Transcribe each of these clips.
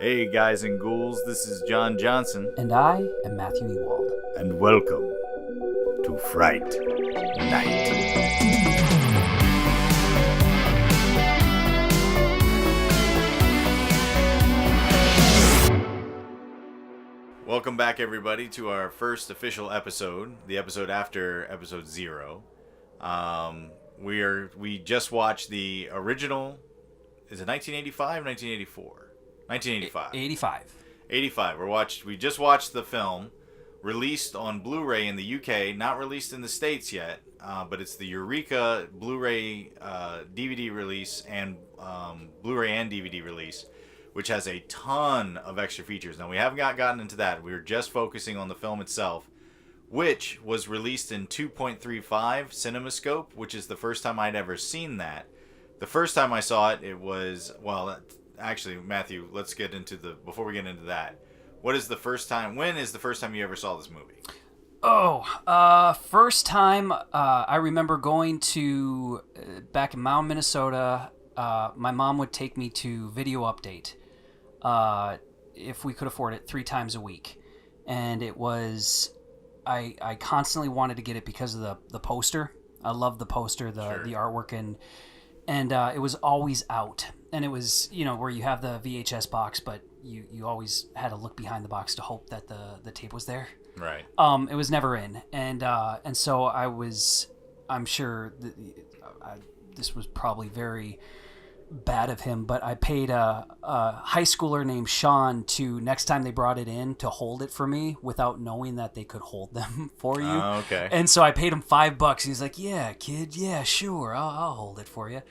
Hey guys and ghouls, this is John Johnson. And I am Matthew Ewald. And welcome to Fright Night. Welcome back everybody to our first official episode, the episode after episode 0. We just watched the original, is it 1985 or 1984? 1985. 85. We just watched the film, released on Blu-ray in the UK, not released in the States yet, but it's the Eureka Blu-ray DVD release and Blu-ray and DVD release, which has a ton of extra features. Now, we haven't gotten into that. We were just focusing on the film itself, which was released in 2.35 CinemaScope, which is the first time I'd ever seen that. The first time I saw it, it was, well, actually, Matthew, let's get into before we get into that, when is the first time you ever saw this movie? First time, I remember going to, back in Mound, Minnesota, my mom would take me to Video Update, if we could afford it, 3 times a week. And it was, I constantly wanted to get it because of the poster. I love the poster, the artwork, and it was always out. And it was, where you have the VHS box, but you always had to look behind the box to hope that the tape was there. Right. It was never in. And so I'm sure this was probably very bad of him, but I paid a high schooler named Sean to, next time they brought it in, to hold it for me without knowing that they could hold them for you. Oh, okay. And so I paid him $5. He's like, yeah, kid, yeah, sure, I'll hold it for you.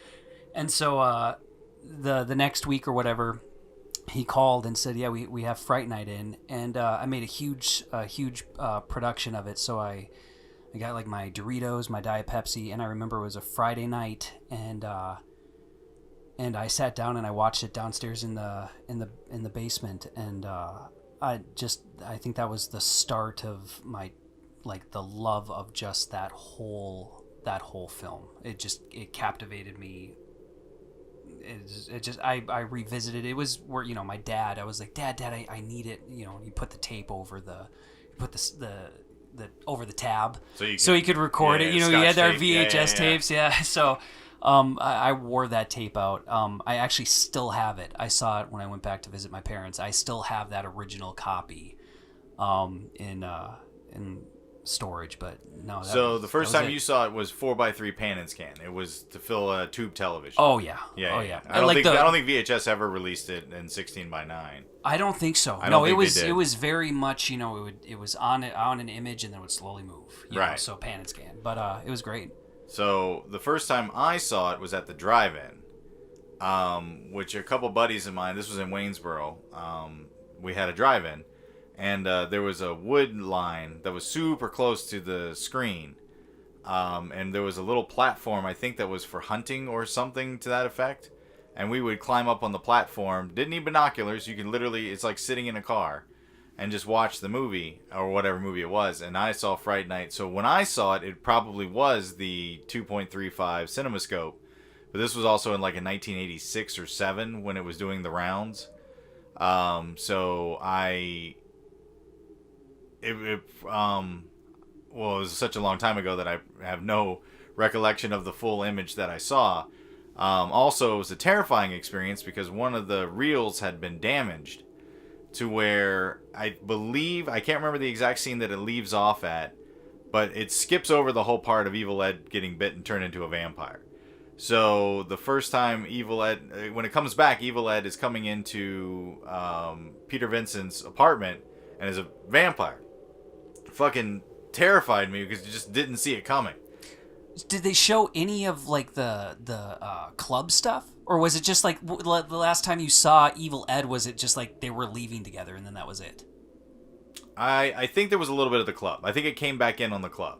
And so the next week or whatever, he called and said, yeah, we have Fright Night in. And I made a huge production of it. So I got like my Doritos, my Diet Pepsi, and I remember it was a Friday night, and I sat down and I watched it downstairs in the basement, and I think that was the start of my, like, the love of just that whole film. It captivated me. I revisited it. It was where, my dad, I was like, Dad, I need it. You put the tape over the over the tab so he could record it. He had our VHS tapes. Yeah. So I wore that tape out. I actually still have it. I saw it when I went back to visit my parents. I still have that original copy in storage, but no. So the first time you saw it was 4x3 pan and scan. It was to fill a tube television. Oh yeah. Yeah. I don't think VHS ever released it in 16:9. I don't think so. It was very much, it was on an image and then it would slowly move. Right. So pan and scan. But it was great. So the first time I saw it was at the drive-in, which a couple buddies of mine, this was in Waynesboro, we had a drive-in, and there was a wood line that was super close to the screen, and there was a little platform, I think, that was for hunting or something to that effect, and we would climb up on the platform. Didn't need binoculars. You can literally, it's like sitting in a car and just watch the movie, or whatever movie it was, and I saw Fright Night. So when I saw it, it probably was the 2.35 CinemaScope, but this was also in like a 1986 or 7 when it was doing the rounds. It was such a long time ago that I have no recollection of the full image that I saw. Also, it was a terrifying experience because one of the reels had been damaged to where I can't remember the exact scene that it leaves off at, but it skips over the whole part of Evil Ed getting bit and turned into a vampire. So the first time Evil Ed, when it comes back, Evil Ed is coming into Peter Vincent's apartment and is a vampire. Fucking terrified me because you just didn't see it coming. Did they show any of like the club stuff, or was it just like the last time you saw Evil Ed? Was it just like they were leaving together and then that was it? I think there was a little bit of the club. I think it came back in on the club.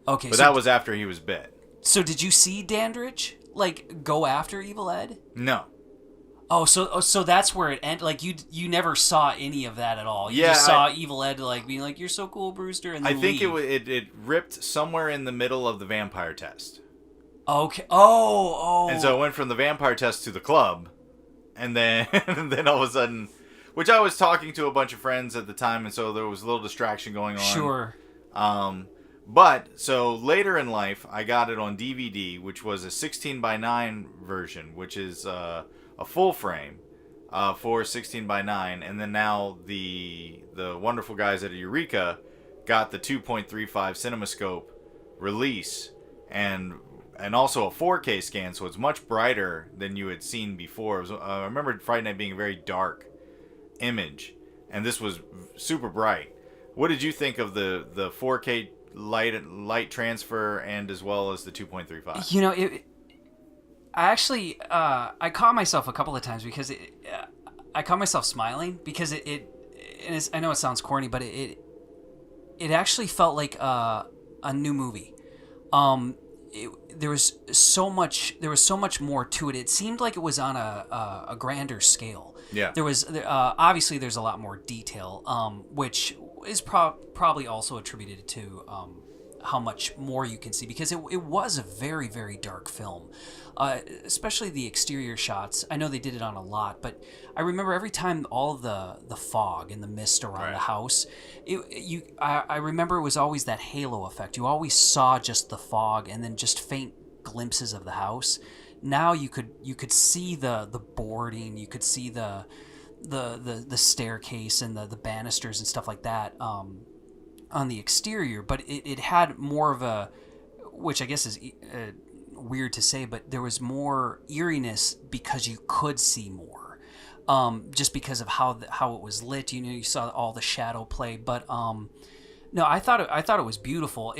Okay, but that was after he was bit. So did you see Dandridge like go after Evil Ed? No. Oh, so that's where it ended. Like you never saw any of that at all. You just saw Evil Ed like being like, "You're so cool, Brewster," and then I think it ripped somewhere in the middle of the vampire test. Okay. Oh. And so it went from the vampire test to the club, and then all of a sudden, which I was talking to a bunch of friends at the time, and so there was a little distraction going on. Sure. But so later in life, I got it on DVD, which was a 16:9 version, which is a full frame for 16:9, and then now the wonderful guys at Eureka got the 2.35 CinemaScope release, and also a 4K scan, so it's much brighter than you had seen before. I remember Fright Night being a very dark image, and this was super bright. What did you think of the 4K light transfer and as well as the 2.35? You know, I actually I caught myself a couple of times because I caught myself smiling because I know it sounds corny, but it actually felt like a new movie. There was so much more to it. It seemed like it was on a grander scale. Yeah. There was obviously there's a lot more detail, which is probably also attributed to how much more you can see, because it was a very, very dark film, especially the exterior shots. I know they did it on a lot, but I remember every time all of the fog and the mist around the house, I remember it was always that halo effect. You always saw just the fog and then just faint glimpses of the house. Now you could see the boarding, you could see the staircase and the banisters and stuff like that on the exterior, but it had more of a, which I guess is weird to say, but there was more eeriness because you could see more, just because of how it was lit. You saw all the shadow play, but no, I thought it was beautiful.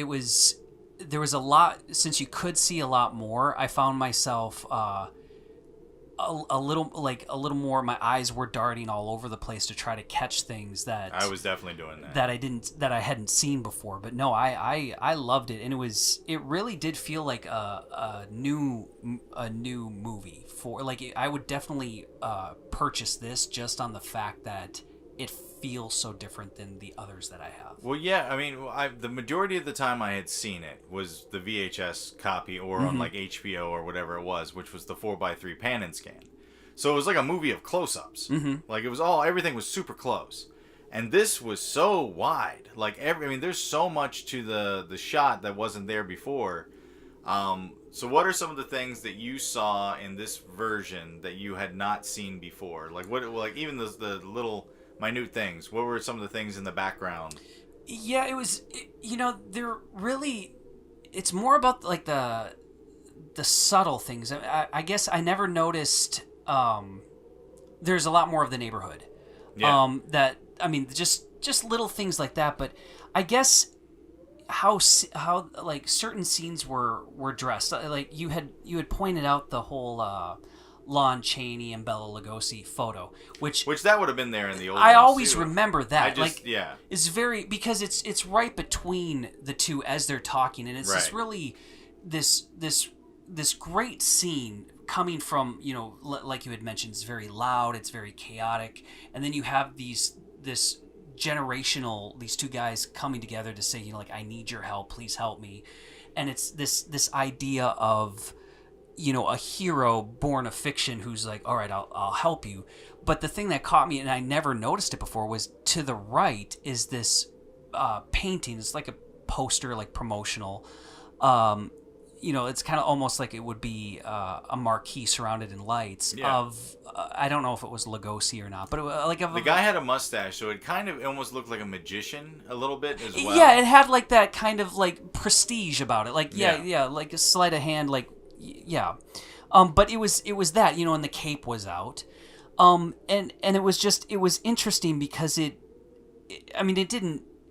There was a lot, since you could see a lot more. I found myself a little more. My eyes were darting all over the place to try to catch things that I was definitely doing that I hadn't seen before. But no, I loved it, and it really did feel like a new movie. For like, I would definitely purchase this just on the fact that it feels so different than the others that I have. Well, yeah, I mean, the majority of the time I had seen it was the VHS copy or on like HBO or whatever it was, which was the 4:3 pan and scan. So it was like a movie of close-ups. Like it was everything was super close, and this was so wide. Like there's so much to the shot that wasn't there before. So what are some of the things that you saw in this version that you had not seen before? Like even the little minute things. What were some of the things in the background? Yeah, they're really, it's more about like the subtle things. I guess I never noticed. There's a lot more of the neighborhood. Yeah. Just little things like that. But I guess how like certain scenes were dressed. Like you had pointed out the whole Lon Chaney and Bela Lugosi photo, which that would have been there in the old. I ones always too. remember that. Yeah. It's very, because it's right between the two as they're talking, and it's just really this great scene coming from, like you had mentioned, it's very loud, it's very chaotic, and then you have these two guys coming together to say, I need your help, please help me, and it's this idea of a hero born of fiction who's like, all right, I'll help you. But the thing that caught me, and I never noticed it before, was to the right is this painting. It's like a poster, like promotional. It's kind of almost like it would be a marquee surrounded in lights of, I don't know if it was Lugosi or not, but the guy had a mustache, so it kind of almost looked like a magician a little bit as well. Yeah, it had like that kind of like prestige about it. Like, like a sleight of hand, like, yeah. But it was that, and the cape was out. And it was interesting because it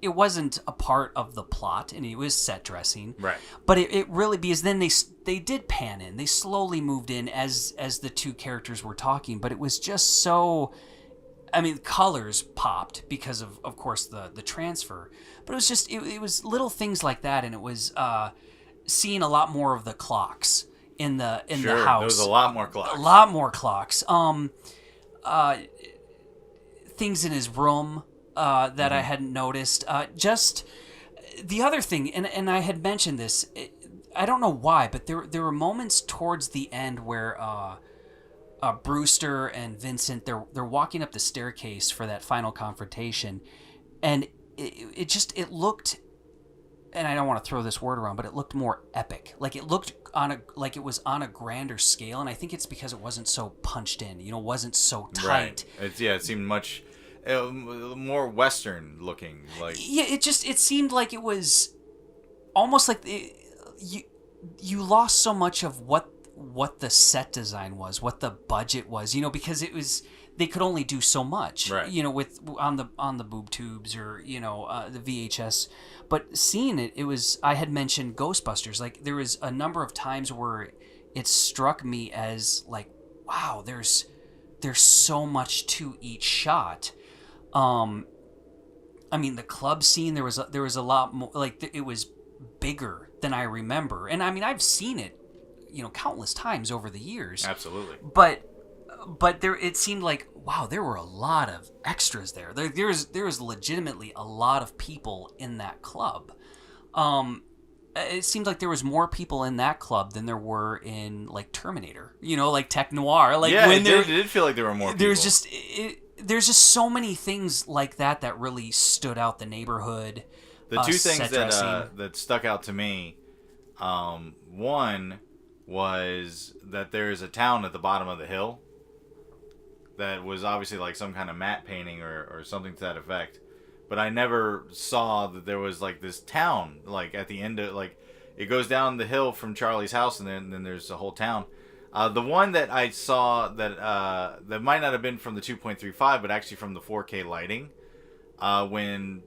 wasn't a part of the plot, and it was set dressing. Right. But it really, because then they did pan in. They slowly moved in as the two characters were talking, but it was just so, colors popped because of course the transfer. But it was just it was little things like that, and it was seeing a lot more of the clocks in the house. There was a lot more clocks. A lot more clocks. Things in his room that I hadn't noticed. Just the other thing, and I had mentioned this. I don't know why, but there were moments towards the end where Brewster and Vincent, they're walking up the staircase for that final confrontation, and it looked, and I don't want to throw this word around, but it looked more epic. Like it looked like it was on a grander scale, and I think it's because it wasn't so punched in, wasn't so tight. Right. It seemed much more Western looking. Like it seemed like it was almost like you lost so much of what the set design was, what the budget was, because they could only do so much, right. With on the boob tubes or the VHS. But seeing it was, I had mentioned Ghostbusters. Like there was a number of times where it struck me as like, wow, there's so much to each shot. I mean, the club scene, there was a lot more, like it was bigger than I remember, and I mean I've seen it, countless times over the years. Absolutely. But there, it seemed like, wow, there were a lot of extras there. There was legitimately a lot of people in that club. It seemed like there was more people in that club than there were in like Terminator, like Tech Noir. Like yeah, it did feel like there were more people. There's just so many things like that really stood out. The neighborhood. The two things that stuck out to me, one was that there is a town at the bottom of the hill that was obviously like some kind of matte painting or something to that effect. But I never saw that there was like this town, like at the end of, like it goes down the hill from Charlie's house and then there's a whole town. The one that I saw that might not have been from the 2.35, but actually from the 4K lighting, when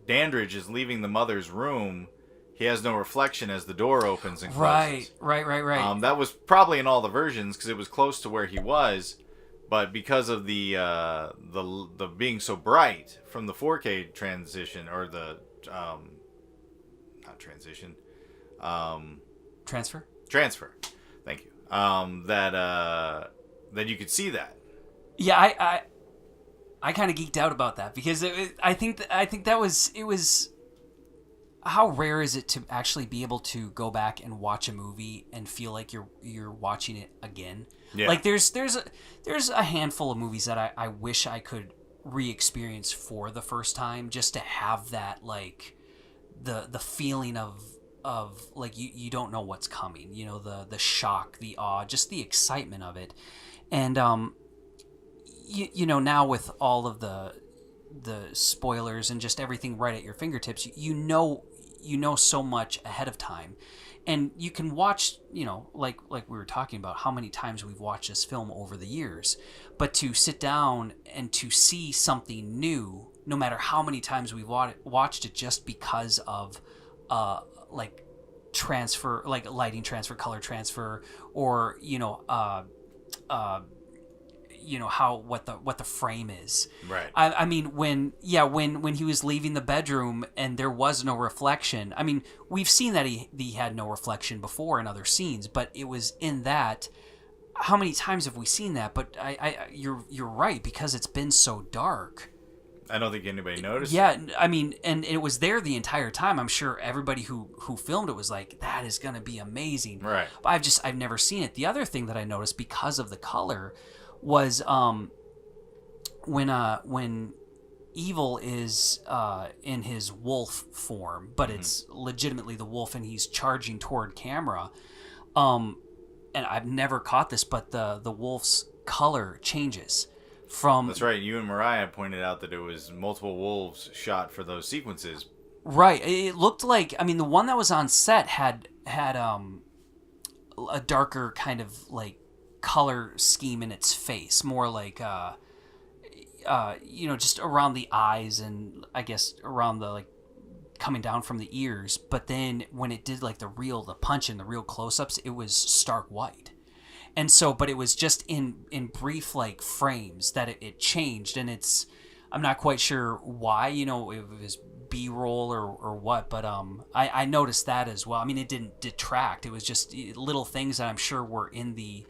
Dandridge is leaving the mother's room, he has no reflection as the door opens and closes. Right. That was probably in all the versions because it was close to where he was, but because of the being so bright from the 4K transition or the not transition, transfer. Thank you. That you could see that. Yeah, I kind of geeked out about that because I think that was, it was. How rare is it to actually be able to go back and watch a movie and feel like you're watching it again? Yeah. Like there's a handful of movies that I wish I could re-experience for the first time, just to have that, like the feeling of like you don't know what's coming, the shock, the awe, just the excitement of it. And now with all of the spoilers and just everything right at your fingertips, you know so much ahead of time, and you can watch, like we were talking about how many times we've watched this film over the years, but to sit down and to see something new, no matter how many times we've watched it, just because of like transfer, like lighting transfer, color transfer, or what the frame is. Right. I mean, when he was leaving the bedroom and there was no reflection. I mean, we've seen that he had no reflection before in other scenes, but it was in that. How many times have we seen that? But you're right, because it's been so dark. I don't think anybody noticed. Yeah, I mean, and it was there the entire time. I'm sure everybody who filmed it was like, that is going to be amazing. Right. But I've never seen it. The other thing that I noticed because of the color was when Evil is in his wolf form, but it's legitimately the wolf and he's charging toward camera. And I've never caught this, but the wolf's color changes from... That's right. You and Mariah pointed out that it was multiple wolves shot for those sequences. Right. It looked like, I mean, the one that was on set had a darker kind of like color scheme in its face, more like just around the eyes and I guess around the, like, coming down from the ears. But then when it did like the punch and the real close-ups, it was stark white. And so, but it was just in brief like frames that it changed, and I'm not quite sure why, it was B-roll or what, but I noticed that as well. I mean, it didn't detract. It was just little things that I'm sure were in the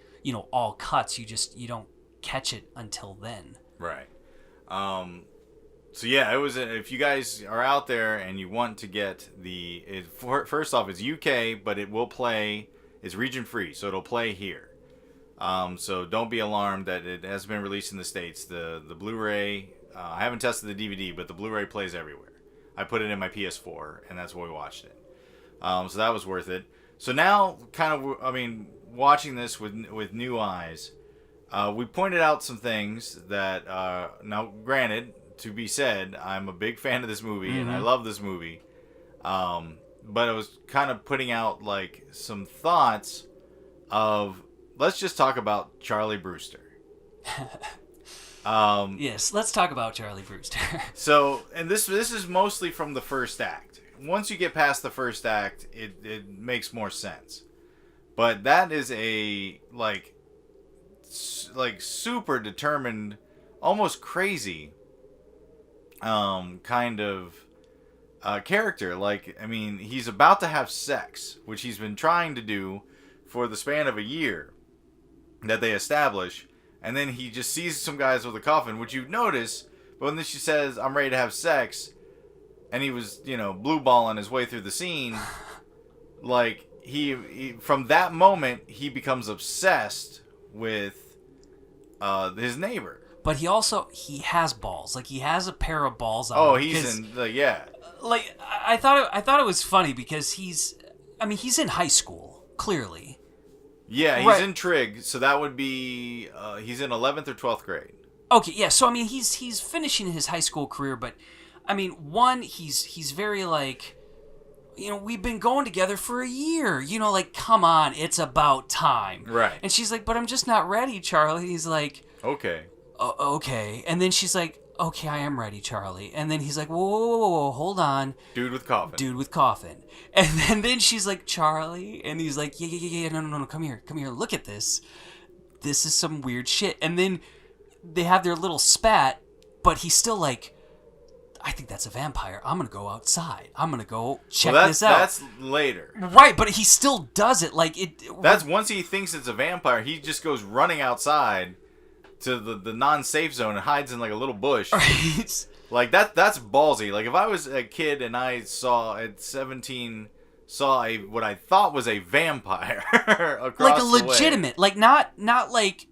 all cuts. You don't catch it until then. Right. So yeah, it was. If you guys are out there and you want to get first off, it's UK, but it will play. It's region free, so it'll play here. So don't be alarmed that it has been released in the States. The Blu-ray, I haven't tested the DVD, but the Blu-ray plays everywhere. I put it in my PS4, and that's where we watched it. So that was worth it. So now, watching this with new eyes, we pointed out some things that, now granted, to be said, I'm a big fan of this movie, and I love this movie. But I was kind of putting out, like, some thoughts of, let's just talk about Charlie Brewster. Yes, let's talk about Charlie Brewster. So, and this is mostly from the first act. Once you get past the first act, it makes more sense. But that is a, like super determined, almost crazy, kind of character. Like, I mean, he's about to have sex, which he's been trying to do for the span of a year that they establish, and then he just sees some guys with a coffin, which you notice, but when she says, I'm ready to have sex, and he was, blue balling his way through the scene, like, he from that moment, he becomes obsessed with his neighbor. But he has balls. Like, he has a pair of balls on. Oh, he's in, yeah. Like, I thought it was funny because he's in high school, clearly. Yeah, he's in trig, so that would be, he's in 11th or 12th grade. Okay, yeah, so, he's finishing his high school career, but, one, he's very, like, we've been going together for a year, like, come on, it's about time. Right. And she's like, but I'm just not ready, Charlie. He's like, okay. Okay. And then she's like, okay, I am ready, Charlie. And then he's like, whoa, hold on. Dude with coffin. And then she's like, Charlie? And he's like, yeah, no, come here, look at this. This is some weird shit. And then they have their little spat, but he's still like, I think that's a vampire. I'm going to go outside. I'm going to go check this out. That's later. Right, but he still does it. Like That's once he thinks it's a vampire, he just goes running outside to the non-safe zone and hides in like a little bush. Right. Like that's ballsy. Like if I was a kid and I at 17 saw what I thought was a vampire across like a the legitimate, way. like not like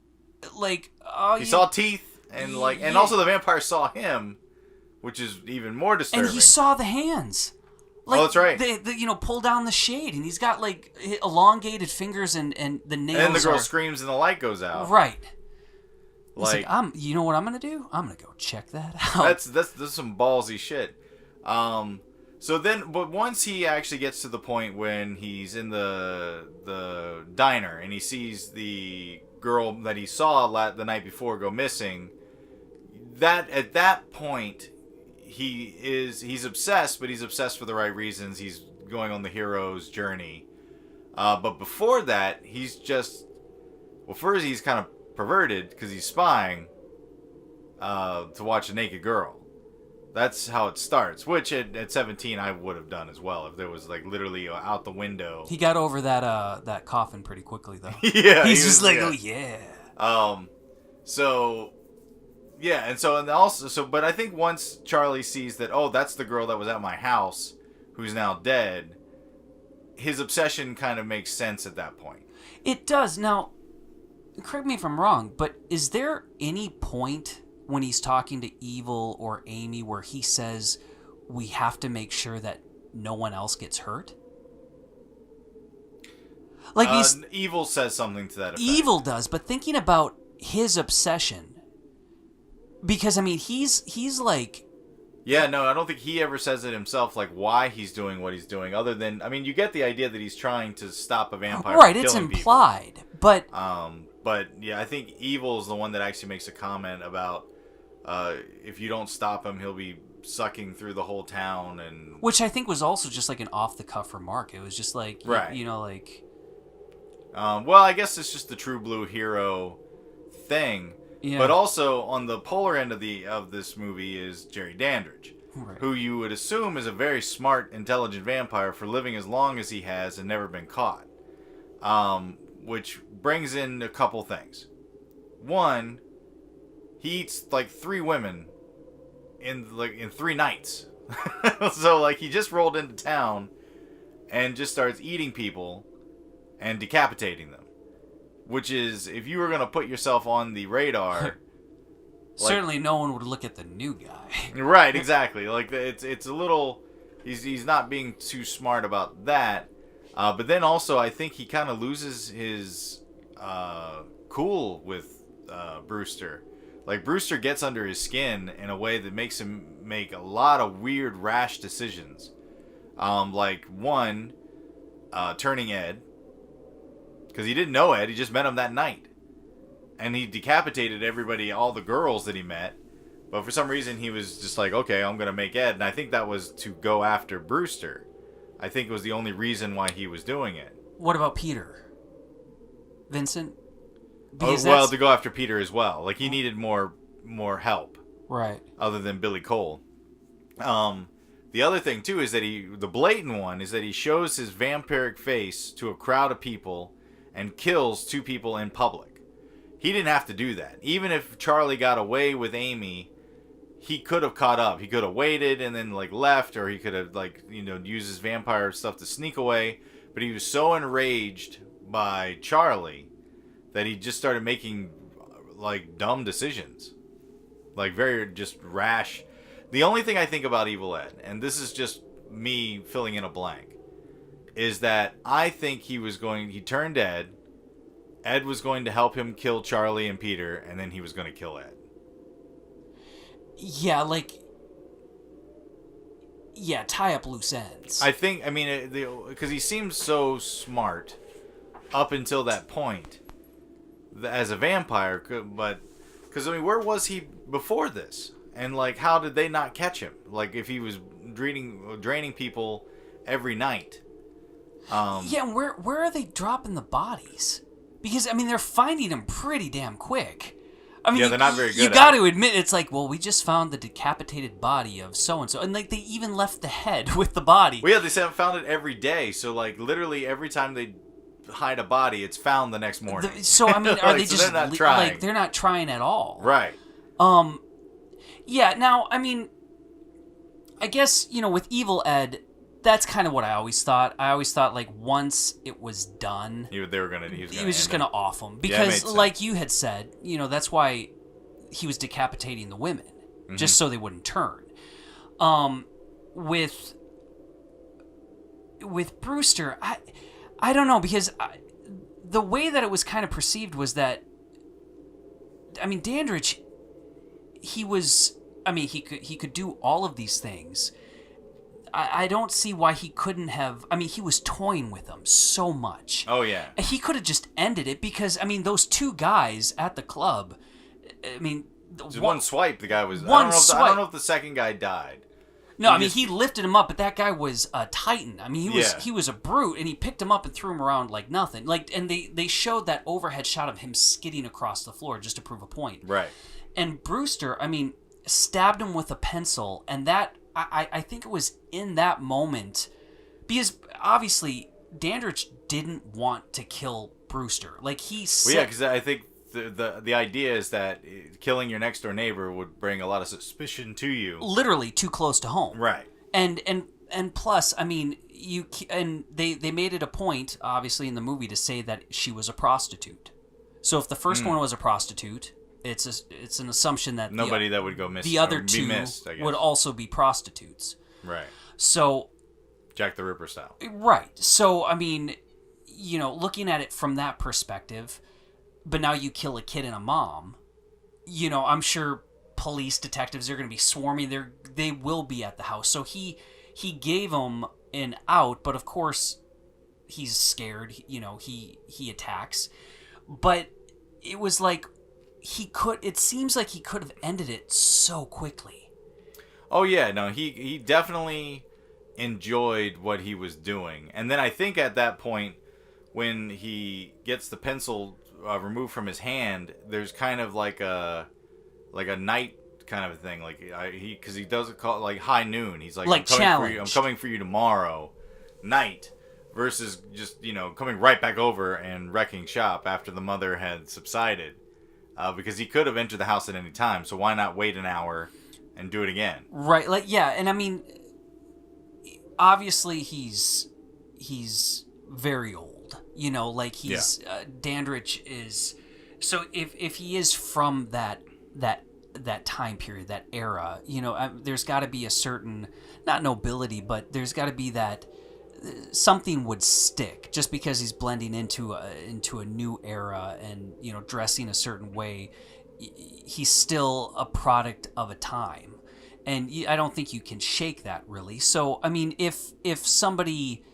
he saw teeth and and also the vampire saw him, which is even more disturbing. And he saw the hands. Like, that's right. They pull down the shade, and he's got like elongated fingers and the nails. And the girl screams and the light goes out. Right. Like, you know what I'm gonna do? I'm gonna go check that out. That's some ballsy shit. So then, but once he actually gets to the point when he's in the diner and he sees the girl that he saw the night before go missing, at that point he's obsessed, but he's obsessed for the right reasons. He's going on the hero's journey. But before that, he's just, first he's kind of perverted because he's spying to watch a naked girl. That's how it starts, which at 17 I would have done as well if there was like literally out the window. He got over that coffin pretty quickly though. Yeah, he's just like, oh yeah. But I think once Charlie sees that, oh, that's the girl that was at my house who's now dead, his obsession kind of makes sense at that point. It does. Now, correct me if I'm wrong, but is there any point when he's talking to Evil or Amy where he says we have to make sure that no one else gets hurt? Like Evil says something to that effect. Evil does, but thinking about his obsession, because he's like, yeah, no, I don't think he ever says it himself, like why he's doing what he's doing, other than, you get the idea that he's trying to stop a vampire right, from it's killing implied, people. But yeah, I think Evil is the one that actually makes a comment about if you don't stop him, he'll be sucking through the whole town, and which I think was also just like an off the cuff remark. It was just like, right, like. Well, I guess it's just the true blue hero thing. Yeah. But also on the polar end of this movie is Jerry Dandridge, right, who you would assume is a very smart, intelligent vampire for living as long as he has and never been caught. Which brings in a couple things. One, he eats like 3 women in 3 nights. So he just rolled into town and just starts eating people and decapitating them. which is if you were going to put yourself on the radar. Certainly, no one would look at the new guy. Right, exactly. Like it's a little. He's not being too smart about that. But then also, I think he kind of loses his cool with Brewster. Like Brewster gets under his skin in a way that makes him make a lot of weird, rash decisions. Like one, turning Ed, because he didn't know Ed. He just met him that night. And he decapitated everybody, all the girls that he met. But for some reason, he was just like, okay, I'm going to make Ed. And I think that was to go after Brewster. I think it was the only reason why he was doing it. What about Peter? Vincent? To go after Peter as well. Like, he needed more help. Right. Other than Billy Cole. The other thing, too, is that the blatant one is that he shows his vampiric face to a crowd of people and kills 2 people in public. He didn't have to do that. Even if Charlie got away with Amy, he could have caught up. He could have waited and then left, or he could have used his vampire stuff to sneak away. But he was so enraged by Charlie that he just started making dumb decisions, very just rash. The only thing I think about Evil Ed, and this is just me filling in a blank, is that I think he turned Ed. Ed was going to help him kill Charlie and Peter, and then he was going to kill Ed. Yeah, tie up loose ends. I think, because he seems so smart up until that point as a vampire, but, because, where was he before this? And, how did they not catch him? If he was draining people every night. And where are they dropping the bodies? Because, they're finding them pretty damn quick. They're not very good. You got to admit, it's we just found the decapitated body of so-and-so. And, they even left the head with the body. Well, yeah, they found it every day. So, literally every time they hide a body, it's found the next morning. Are they just... they're not trying. They're not trying at all. Right. Yeah, now, I guess, with Evil Ed... That's kind of what I always thought. I always thought, once it was done... He was just going to off him. Because, you had said, that's why he was decapitating the women. Mm-hmm. Just so they wouldn't turn. With Brewster, I don't know, because the way that it was kind of perceived was that... Dandridge, he was... he could do all of these things... I don't see why he couldn't have... he was toying with them so much. Oh, yeah. He could have just ended it because, those 2 guys at the club... Just one swipe, the guy was... I don't know if the second guy died. No, he lifted him up, but that guy was a titan. He was a brute, and he picked him up and threw him around like nothing. And they showed that overhead shot of him skidding across the floor just to prove a point. Right. And Brewster, stabbed him with a pencil, and that... I think it was in that moment, because obviously Dandridge didn't want to kill Brewster. Because I think the idea is that killing your next door neighbor would bring a lot of suspicion to you. Literally too close to home. Right. And plus, they made it a point, obviously in the movie, to say that she was a prostitute. So if the first one was a prostitute. It's an assumption that nobody that would go missing. The other 2 missed, I guess. would also be prostitutes. Right. So Jack the Ripper style. Right. So looking at it from that perspective, but now you kill a kid and a mom. I'm sure police detectives are going to be swarming. They will be at the house. So he gave him an out, but of course he's scared. He attacks. But it was it seems like he could have ended it so quickly. Oh yeah, no, he definitely enjoyed what he was doing. And then I think at that point, when he gets the pencil removed from his hand, there's kind of like a night kind of a thing. Because he does it call high noon. He's I'm coming for you tomorrow night, versus just coming right back over and wrecking shop after the mother had subsided. Because he could have entered the house at any time, so why not wait an hour and do it again? Right, and obviously he's very old. You know, like he's Dandridge is. So if he is from that time period, that era, you know, there's got to be a certain, not nobility, but there's got to be that something would stick just because he's blending into a new era and, you know, dressing a certain way. He's still a product of a time, and I don't think you can shake that really. So I mean, if somebody,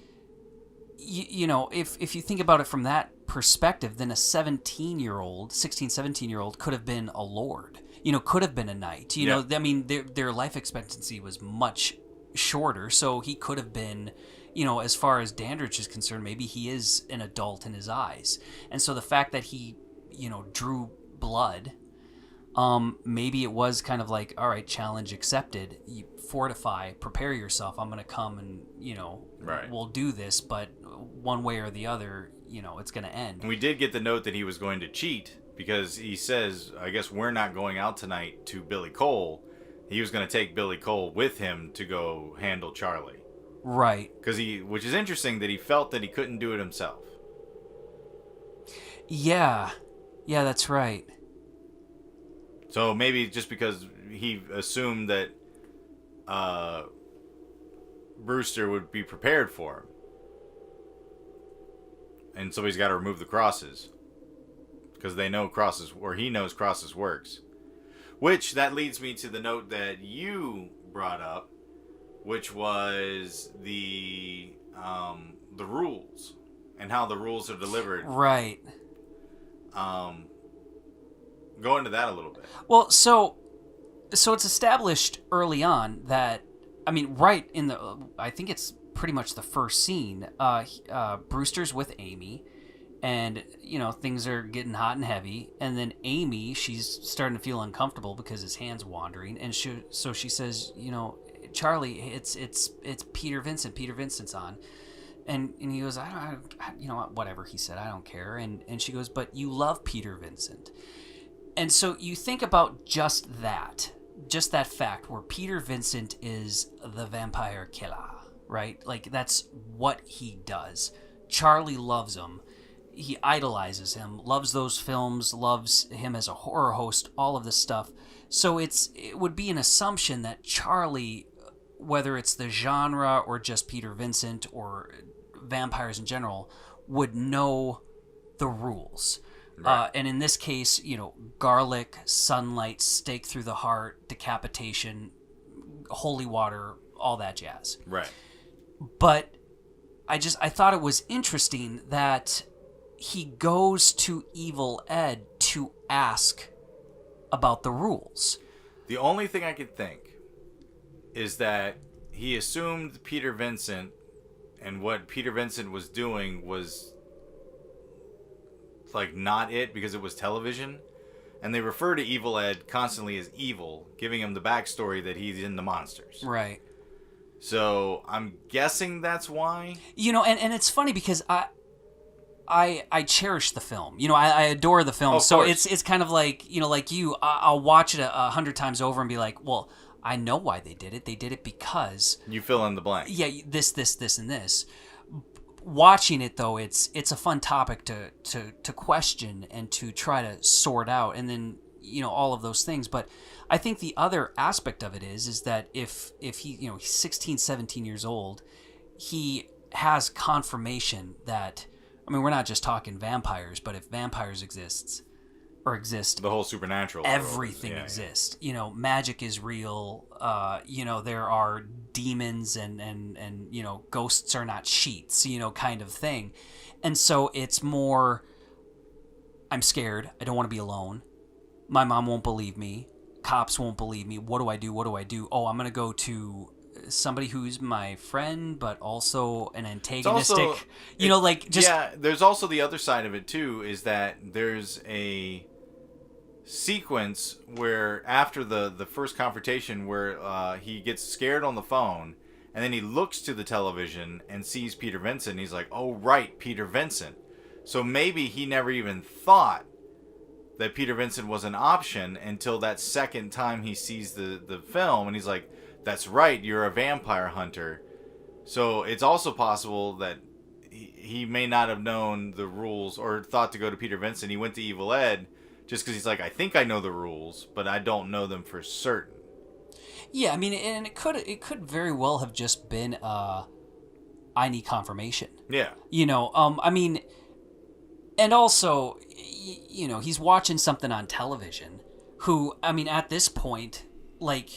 you know, if you think about it from that perspective, then a 17-year-old could have been a lord, you know, could have been a knight, you know. I mean, their life expectancy was much shorter, so he could have been, you know, as far as Dandridge is concerned, maybe he is an adult in his eyes. And so the fact that he, you know, drew blood, maybe it was kind of like, all right, challenge accepted. You fortify, prepare yourself. I'm going to come and, you know, we'll do this, but one way or the other, you know, it's going to end. And we did get the note that he was going to cheat because he says, I guess we're not going out tonight to Billy Cole. He was going to take Billy Cole with him to go handle Charlie. Right. Which is interesting that he felt that he couldn't do it himself. Yeah. Yeah, that's right. So maybe just because he assumed that Brewster would be prepared for him. And somebody's got to remove the crosses. Because they know crosses, or he knows crosses works. Which, that leads me to the note that you brought up, which was the rules and how the rules are delivered. Right. Go into that a little bit. Well, so it's established early on that, I mean, right in the, I think it's pretty much the first scene, Brewster's with Amy, and, you know, things are getting hot and heavy, and then Amy, she's starting to feel uncomfortable because his hand's wandering, and so she says, you know, Charlie, it's Peter Vincent. Peter Vincent's on. And he goes, I you know, whatever he said, I don't care. And she goes, but you love Peter Vincent. And so you think about just that fact where Peter Vincent is the vampire killer, right? Like, that's what he does. Charlie loves him. He idolizes him, loves those films, loves him as a horror host, all of this stuff. So it would be an assumption that Charlie, whether it's the genre or just Peter Vincent or vampires in general, would know the rules. Right. And in this case, you know, garlic, sunlight, stake through the heart, decapitation, holy water, all that jazz. Right. But I thought it was interesting that he goes to Evil Ed to ask about the rules. The only thing I could think is that he assumed Peter Vincent, and what Peter Vincent was doing was like not it because it was television, and they refer to Evil Ed constantly as evil, giving him the backstory that he's into monsters. Right. So I'm guessing that's why. You know, and it's funny because I cherish the film. You know, I adore the film. So it's kind of like, you know, like you, I'll watch it 100 times over and be like, well, I know why they did it. They did it because you fill in the blank. Yeah, this, and this. Watching it though, it's a fun topic to question and to try to sort out, and then, you know, all of those things. But I think the other aspect of it is that if he, you know, he's 16, 17 years old, he has confirmation that, I mean, we're not just talking vampires, but if vampires exist, the whole supernatural, everything exists. You know, magic is real. You know, there are demons and you know, ghosts are not sheets, you know, kind of thing. And so it's more, I'm scared. I don't want to be alone. My mom won't believe me. Cops won't believe me. What do I do? What do I do? Oh, I'm going to go to somebody who's my friend, but also an antagonistic, also, you know, like just... Yeah, there's also the other side of it too, is that there's a sequence where after the first confrontation where he gets scared on the phone, and then he looks to the television and sees Peter Vincent, and he's like, oh right, Peter Vincent. So maybe he never even thought that Peter Vincent was an option until that second time he sees the film, and he's like, that's right, you're a vampire hunter. So it's also possible that he may not have known the rules or thought to go to Peter Vincent. He went to Evil Ed just because he's like, I think I know the rules, but I don't know them for certain. Yeah, I mean, and it could very well have just been I need confirmation. Yeah. I mean, and also, he's watching something on television. Who, I mean, at this point, like,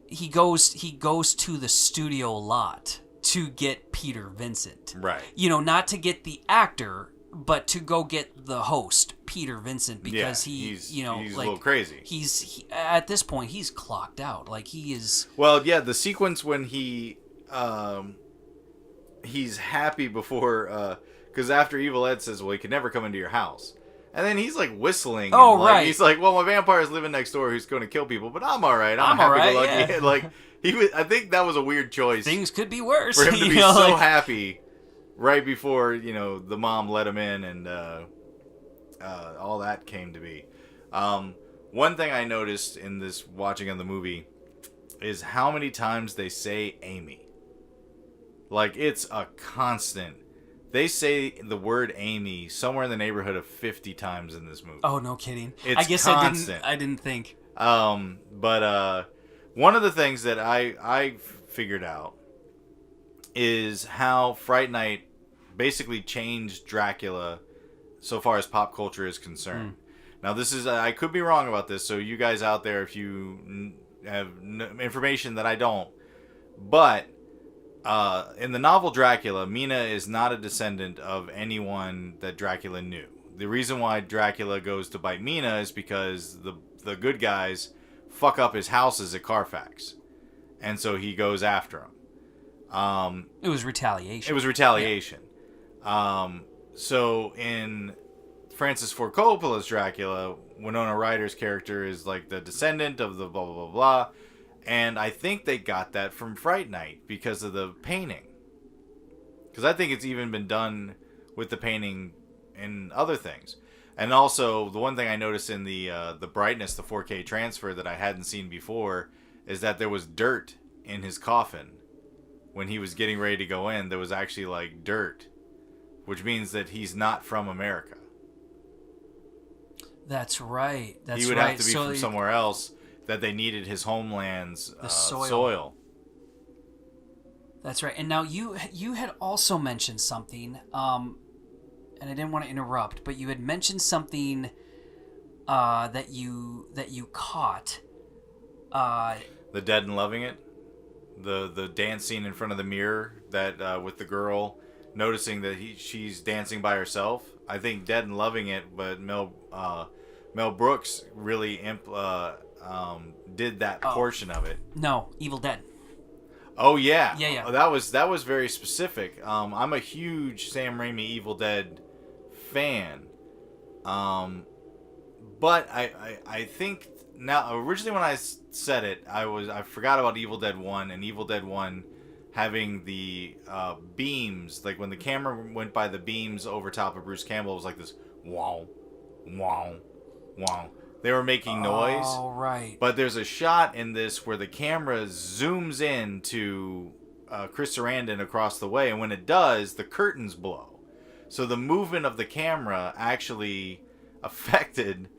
he goes to the studio lot to get Peter Vincent. Right. Not to get the actor, but to go get the host, Peter Vincent, because he's like, a little crazy. At this point, he's clocked out. Like, he is. Well, yeah, the sequence when he's happy before, because after Evil Ed says, well, he could never come into your house. And then he's like whistling. Oh, and, like, right. He's like, well, my vampire's living next door who's going to kill people, but I'm all right. I'm all happy right, go lucky. yeah. Like, I think that was a weird choice. Things could be worse. For him to be so happy right before, the mom let him in and all that came to be. One thing I noticed in this watching of the movie is how many times they say Amy. Like, it's a constant. They say the word Amy somewhere in the neighborhood of 50 times in this movie. Oh, no kidding. It's I guess constant. I didn't think. But one of the things that I figured out is how Fright Night basically changed Dracula so far as pop culture is concerned. Now, this is I could be wrong about this, so you guys out there, if you have information that I don't, but in the novel Dracula, Mina is not a descendant of anyone that Dracula knew. The reason why Dracula goes to bite Mina is because the good guys fuck up his houses at Carfax, and so he goes after them. It was retaliation. It was retaliation. Yeah. So in Francis Ford Coppola's Dracula, Winona Ryder's character is like the descendant of the blah blah blah blah. And I think they got that from Fright Night because of the painting. Because I think it's even been done with the painting in other things. And also, the one thing I noticed in the brightness, the 4K transfer that I hadn't seen before, is that there was dirt in his coffin. When he was getting ready to go in, there was actually like dirt. Which means that he's not from America. That's right. He would have to be from somewhere else. That they needed his homeland's soil. That's right. And now you had also mentioned something, and I didn't want to interrupt, but you had mentioned something that you caught. The Dead and Loving It, the dance scene in front of the mirror that with the girl noticing that she's dancing by herself. I think Dead and Loving It, but Mel Brooks really did that portion of it. No, Evil Dead. Oh yeah, yeah. That was very specific. I'm a huge Sam Raimi Evil Dead fan, but I think now originally when I said it, I forgot about Evil Dead 1 and Evil Dead 1 having the beams, like when the camera went by the beams over top of Bruce Campbell, it was like this wow, wow, wow. They were making noise. Oh, right. But there's a shot in this where the camera zooms in to Chris Sarandon across the way, and when it does, the curtains blow. So the movement of the camera actually affected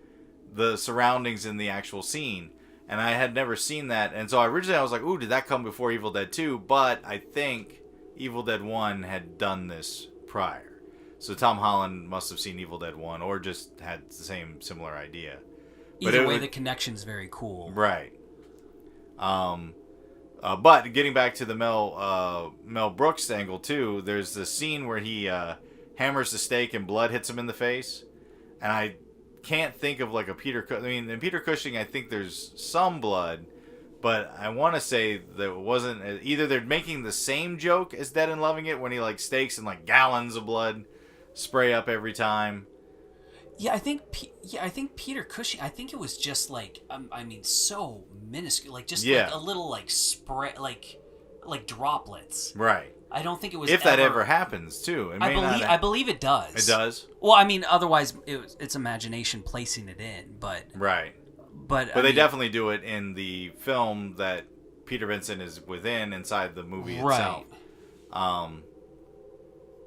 the surroundings in the actual scene. And I had never seen that. And so originally I was like, ooh, did that come before Evil Dead 2? But I think Evil Dead 1 had done this prior. So Tom Holland must have seen Evil Dead 1 or just had the same similar idea. Either way, the connection's very cool. Right. But getting back to the Mel Brooks angle too, there's the scene where he hammers the stake and blood hits him in the face, and I can't think of like a in Peter Cushing I think there's some blood, but I want to say that it wasn't either. They're making the same joke as Dead and Loving It when he like stakes and like gallons of blood spray up every time. Yeah, I think Peter Cushing. I think it was just like so minuscule, like just like a little like spray, like droplets. Right. I don't think it was. If that ever happens, too, I believe it does. It does. Well, I mean, otherwise it's imagination placing it in, but right. But they definitely do it in the film that Peter Vincent is inside the movie itself.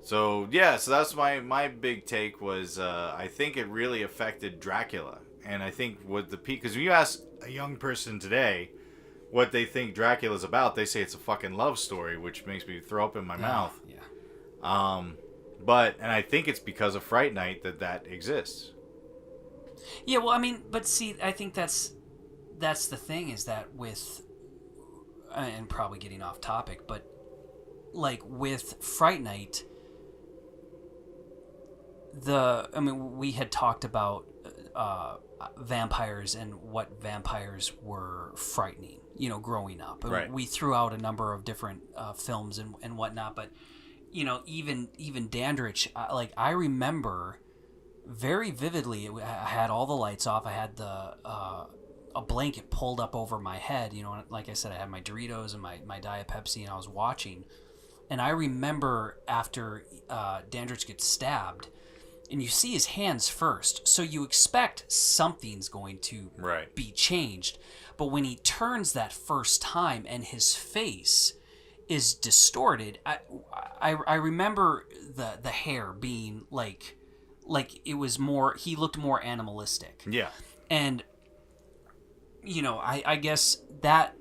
So yeah, so that's my big take was I think it really affected Dracula, and I think what the peak, because when you ask a young person today what they think Dracula's about, they say it's a fucking love story, which makes me throw up in my mouth. Yeah. And I think it's because of Fright Night that exists. Yeah, well, I mean, but see, I think that's the thing is that with, and probably getting off topic, but like with Fright Night, we had talked about vampires and what vampires were frightening, growing up. Right. We threw out a number of different films and whatnot, but even Dandridge, I remember very vividly. I had all the lights off. I had a blanket pulled up over my head. Like I said, I had my Doritos and my Diet Pepsi, and I was watching. And I remember after Dandridge gets stabbed, and you see his hands first, so you expect something's going to be changed. But when he turns that first time and his face is distorted, I remember the hair being like it was more, he looked more animalistic. Yeah. And I guess that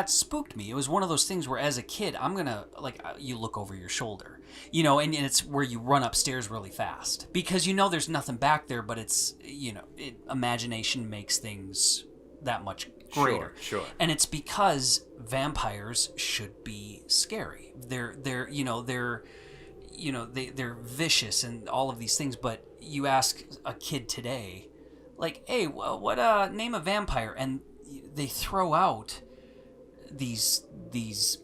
spooked me. It was one of those things where as a kid, I'm gonna, you look over your shoulder, and it's where you run upstairs really fast because there's nothing back there, but it's, imagination makes things that much greater. Sure. And it's because vampires should be scary. They're vicious and all of these things, but you ask a kid today, hey, what name a vampire, and they throw out these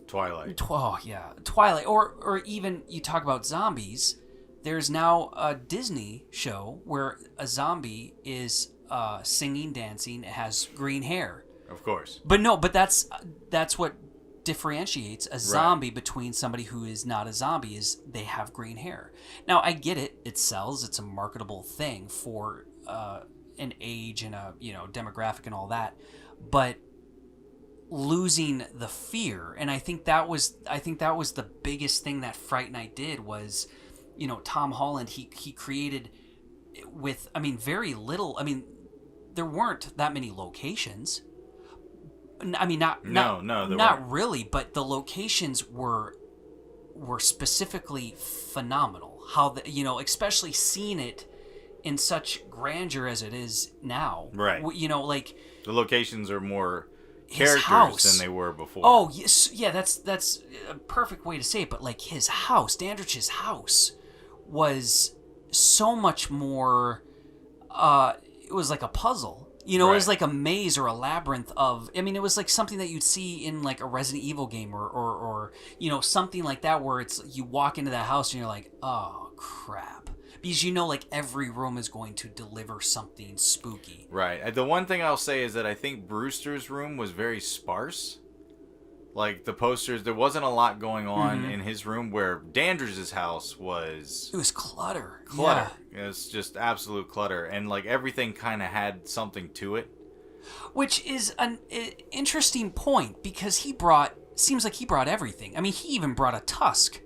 Twilight. Twilight, or even you talk about zombies. There's now a Disney show where a zombie is singing, dancing, it has green hair. Of course. But that's what differentiates a zombie between somebody who is not a zombie, is they have green hair. Now I get it, it sells, it's a marketable thing for an age and a demographic and all that, but losing the fear, and I think that was the biggest thing that Fright Night did was, Tom Holland, he created with, very little. There weren't that many locations. Not really, but the locations were specifically phenomenal. How especially seeing it in such grandeur as it is now. Right. The locations are more characters than they were before. Oh, yes, yeah, that's a perfect way to say it. But his house, Dandridge's house, was so much more. It was like a puzzle. It was like a maze or a labyrinth of. It was like something that you'd see in a Resident Evil game or something like that, where it's you walk into that house and you're like, oh crap. Because every room is going to deliver something spooky. Right. The one thing I'll say is that I think Brewster's room was very sparse. The posters, there wasn't a lot going on in his room, where Dandridge's house was... It was clutter. Yeah. It was just absolute clutter. And everything kind of had something to it. Which is an interesting point, because seems like he brought everything. He even brought a tusk.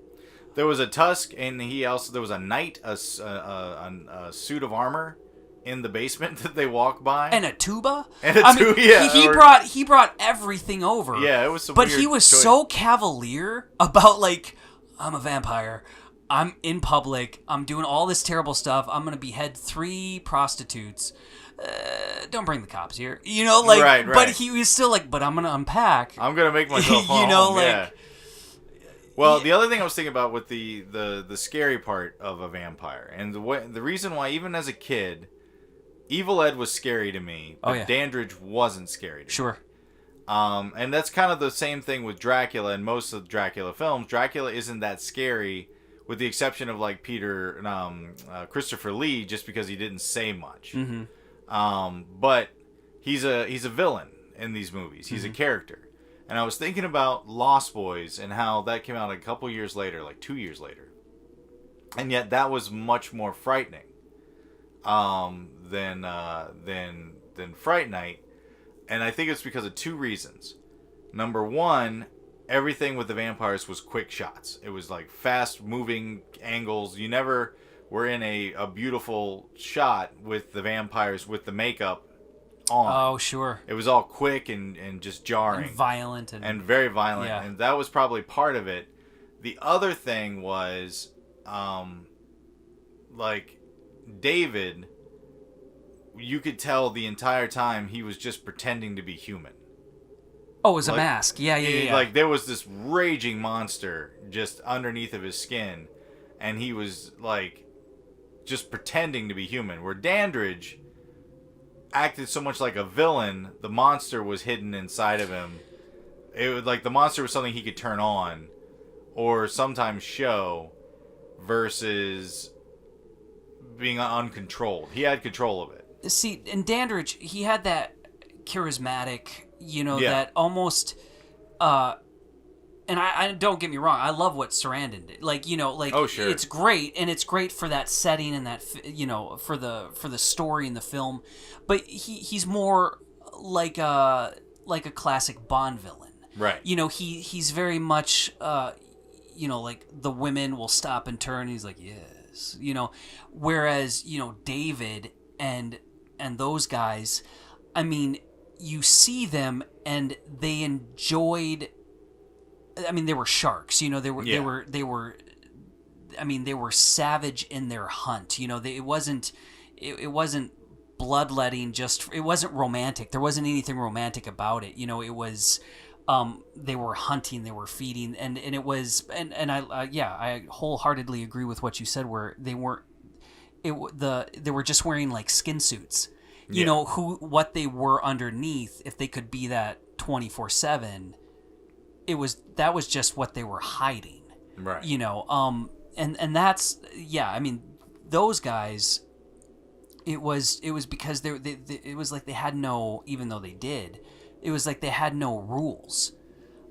There was a tusk, and there was a knight, a suit of armor in the basement that they walk by, and a tuba. Yeah, he brought everything over. Yeah, it was some but weird he was choice. So cavalier about I'm a vampire, I'm in public, I'm doing all this terrible stuff, I'm gonna behead 3 prostitutes. Don't bring the cops here. Right. But he was still but I'm gonna unpack. I'm gonna make myself home. Yeah. Well, the other thing I was thinking about with the scary part of a vampire, and the reason why, even as a kid, Evil Ed was scary to me, but Dandridge wasn't scary to me. Sure. And that's kind of the same thing with Dracula and most of the Dracula films. Dracula isn't that scary, with the exception of Christopher Lee, just because he didn't say much. Mm-hmm. But he's a villain in these movies. He's a character. And I was thinking about Lost Boys and how that came out a couple years later, 2 years later. And yet that was much more frightening than Fright Night. And I think it's because of 2 reasons. Number one, everything with the vampires was quick shots. It was like fast moving angles. You never were in a beautiful shot with the vampires with the makeup on. Oh, sure. It was all quick and just jarring. And violent. And very violent. Yeah. And that was probably part of it. The other thing was, like, David, you could tell the entire time he was just pretending to be human. Oh, it was a mask. Yeah. Like, there was this raging monster just underneath of his skin. And he was, like, just pretending to be human. Where Dandridge acted so much like a villain, the monster was hidden inside of him. It was like the monster was something he could turn on or sometimes show versus being uncontrolled. He had control of it. See, in Dandridge, he had that charismatic, that almost, and I don't get me wrong, I love what Sarandon did. Oh, sure. It's great, and it's great for that setting and that, for the story in the film. But he's more like a classic Bond villain. Right. He's very much, like the women will stop and turn. And he's like, yes, whereas, David and those guys, I mean, you see them and they enjoyed. I mean, they were sharks. They were. I mean, they were savage in their hunt. It wasn't bloodletting. It wasn't romantic. There wasn't anything romantic about it. It was. They were hunting. They were feeding, and it was. And I wholeheartedly agree with what you said. Where they weren't. They were just wearing like skin suits. What they were underneath. If they could be that 24/7. That was just what they were hiding. Right. And that's, I mean, those guys, it was because it was like they had no, even though they did, it was like they had no rules.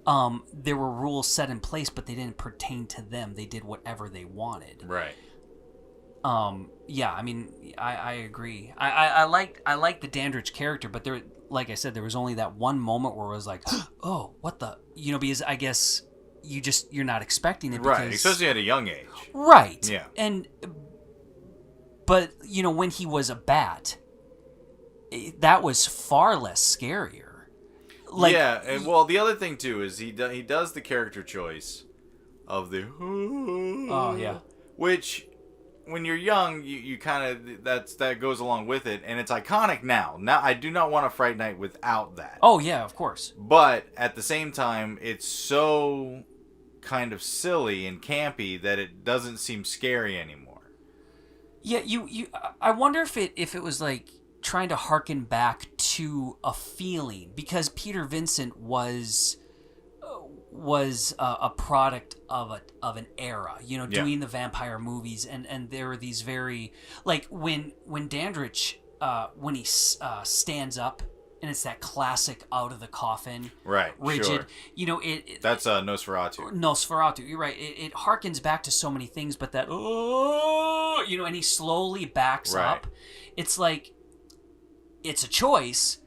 There were rules set in place, but they didn't pertain to them. They did whatever they wanted. Right. I mean, I agree. I like the Dandridge character, but there, like I said, there was only that one moment where it was like, oh, what the, because I guess you're not expecting it. Right, especially at a young age. Right. Yeah. But when he was a bat, that was far less scarier. And well, the other thing too is he does the character choice of the which when you're young you kind of that goes along with it, and it's iconic now. I do not want a Fright Night without that. Oh yeah, of course. But at the same time, it's so kind of silly and campy that it doesn't seem scary anymore. Yeah, I wonder if it was like trying to harken back to a feeling, because Peter Vincent was a product of an era, doing the vampire movies, and there were these very, like when Dandridge when he stands up and it's that classic out of the coffin, right, rigid, sure. That's Nosferatu, you're right. It harkens back to so many things, but that and he slowly backs up. It's like it's a choice.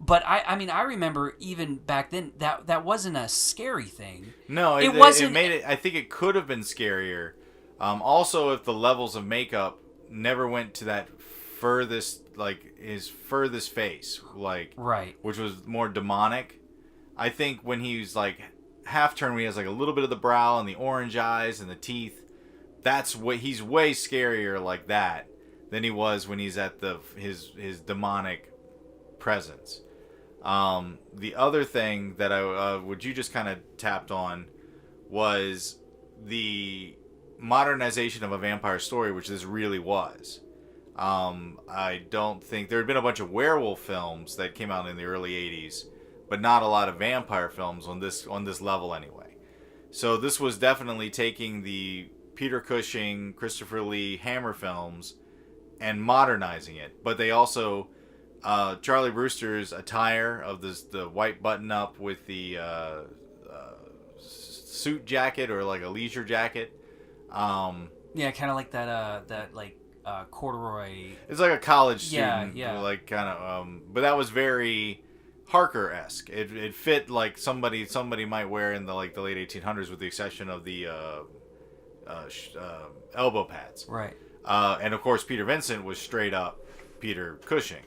But I mean, I remember even back then that wasn't a scary thing. No, it wasn't. It made it. I think it could have been scarier. Also, if the levels of makeup never went to that furthest, like his furthest face, like right, which was more demonic. I think when he's like half turned, when he has like a little bit of the brow and the orange eyes and the teeth, that's what he's way scarier like that than he was when he's at his demonic presence. The other thing that you just kind of tapped on was the modernization of a vampire story, which this really was. I don't think there had been a bunch of werewolf films that came out in the early 80s, but not a lot of vampire films on this level anyway. So this was definitely taking the Peter Cushing, Christopher Lee Hammer films and modernizing it. But they also Charlie Brewster's attire of the white button up with the suit jacket or like a leisure jacket. Yeah, kind of like that corduroy. It's like a college student. Yeah. Like kind of. But that was very Harker-esque. It fit like somebody might wear in the late 1800s, with the exception of the elbow pads. Right. And of course, Peter Vincent was straight up Peter Cushing.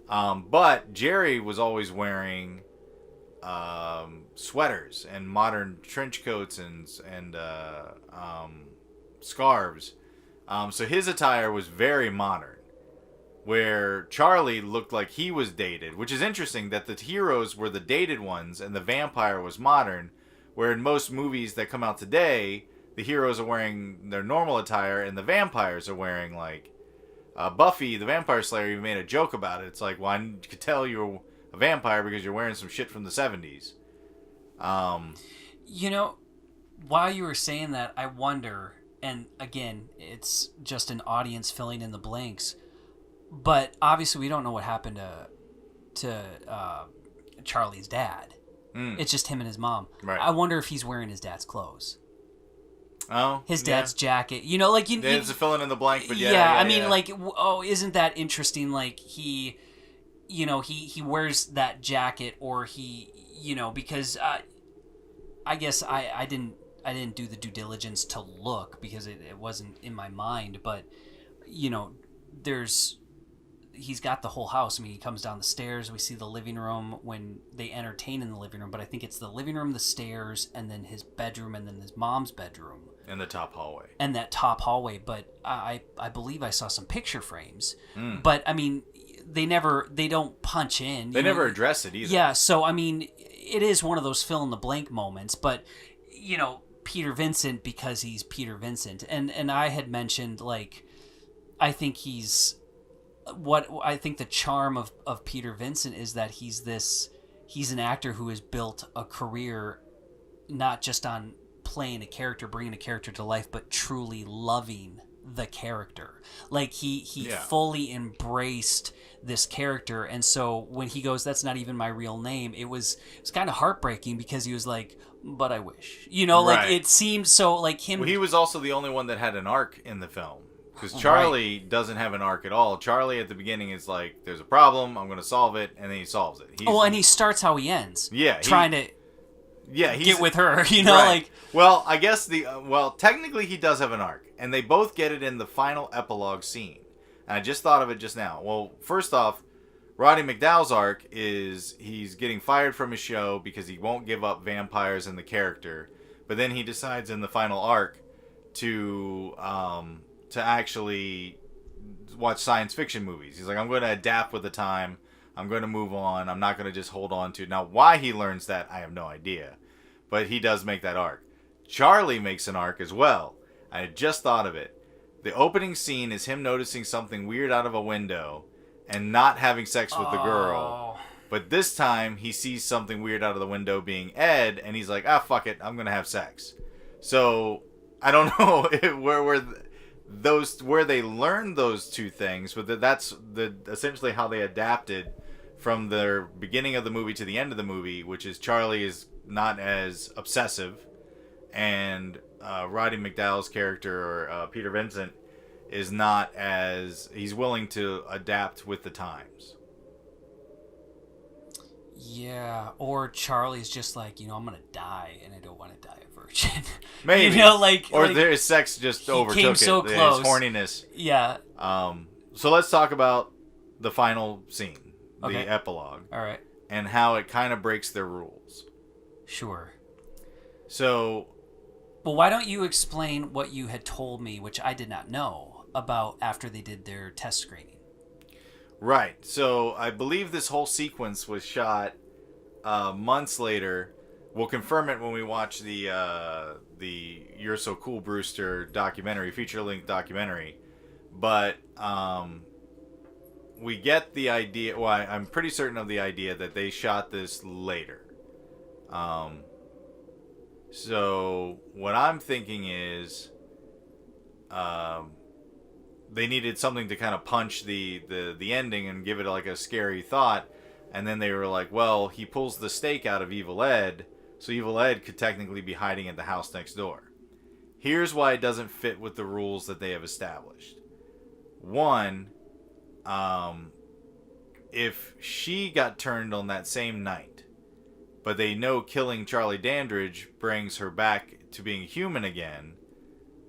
But Jerry was always wearing sweaters and modern trench coats and scarves. So his attire was very modern, where Charlie looked like he was dated, which is interesting that the heroes were the dated ones and the vampire was modern, where in most movies that come out today, the heroes are wearing their normal attire and the vampires are wearing like Buffy, the Vampire Slayer, even made a joke about it. It's like, well, I could tell you're a vampire because you're wearing some shit from the 70s. You know, while you were saying that, I wonder, and again, it's just an audience filling in the blanks, but obviously we don't know what happened to Charlie's dad. It's just him and his mom. Right. I wonder if he's wearing his dad's clothes. Oh, his dad's jacket. You know, like it's a filling in the blank, but yeah. Yeah, I mean, like, oh, isn't that interesting? Like he wears that jacket, or he, because I guess I didn't do the due diligence to look because it wasn't in my mind, but he's got the whole house. I mean, he comes down the stairs. We see the living room when they entertain in the living room, but I think it's the living room, the stairs, and then his bedroom, and then his mom's bedroom. And the top hallway. And that top hallway. But I believe I saw some picture frames. But, I mean, they don't punch in. They never address it either. Yeah, so, I mean, it is one of those fill-in-the-blank moments. But, Peter Vincent, because he's Peter Vincent. And I had mentioned, like, I think the charm of Peter Vincent is that he's an actor who has built a career not just on playing a character, bringing a character to life, but truly loving the character. Like he fully embraced this character, and so when he goes, "That's not even my real name," it was kind of heartbreaking because he was like, "But I wish," like it seemed so like him. Well, he was also the only one that had an arc in the film. Because Charlie doesn't have an arc at all. Charlie at the beginning is like, there's a problem, I'm going to solve it, and then he solves it. And he starts how he ends. Yeah. Trying to get with her, right. like... Well, I guess technically he does have an arc. And they both get it in the final epilogue scene. And I just thought of it just now. Well, first off, Roddy McDowall's arc is he's getting fired from his show because he won't give up vampires and the character. But then he decides in the final arc to actually watch science fiction movies. He's like, I'm going to adapt with the time. I'm going to move on. I'm not going to just hold on to. Now, why he learns that, I have no idea. But he does make that arc. Charlie makes an arc as well. I had just thought of it. The opening scene is him noticing something weird out of a window and not having sex with the girl. But this time, he sees something weird out of the window being Ed, and he's like, fuck it. I'm going to have sex. So, I don't know where they learned those two things, but that's essentially how they adapted from the beginning of the movie to the end of the movie, which is Charlie is not as obsessive, and Roddy McDowall's character, or Peter Vincent, is not as... he's willing to adapt with the times. Yeah, or Charlie's just like, I'm going to die, and I don't want to die a virgin. Maybe. Or their sex just overtook it. So close. His horniness. Yeah. So let's talk about the final scene, the epilogue. All right. And how it kind of breaks their rules. Sure. So... Well, why don't you explain what you had told me, which I did not know, about after they did their test screening? Right. So I believe this whole sequence was shot months later. We'll confirm it when we watch the You're So Cool, Brewster documentary, feature-length documentary. But we get the idea... Well, I'm pretty certain of the idea that they shot this later. So what I'm thinking is... they needed something to kind of punch the ending and give it like a scary thought. And then they were like, well, he pulls the stake out of Evil Ed, so Evil Ed could technically be hiding at the house next door. Here's why it doesn't fit with the rules that they have established. One, if she got turned on that same night, but they know killing Charlie Dandridge brings her back to being human again,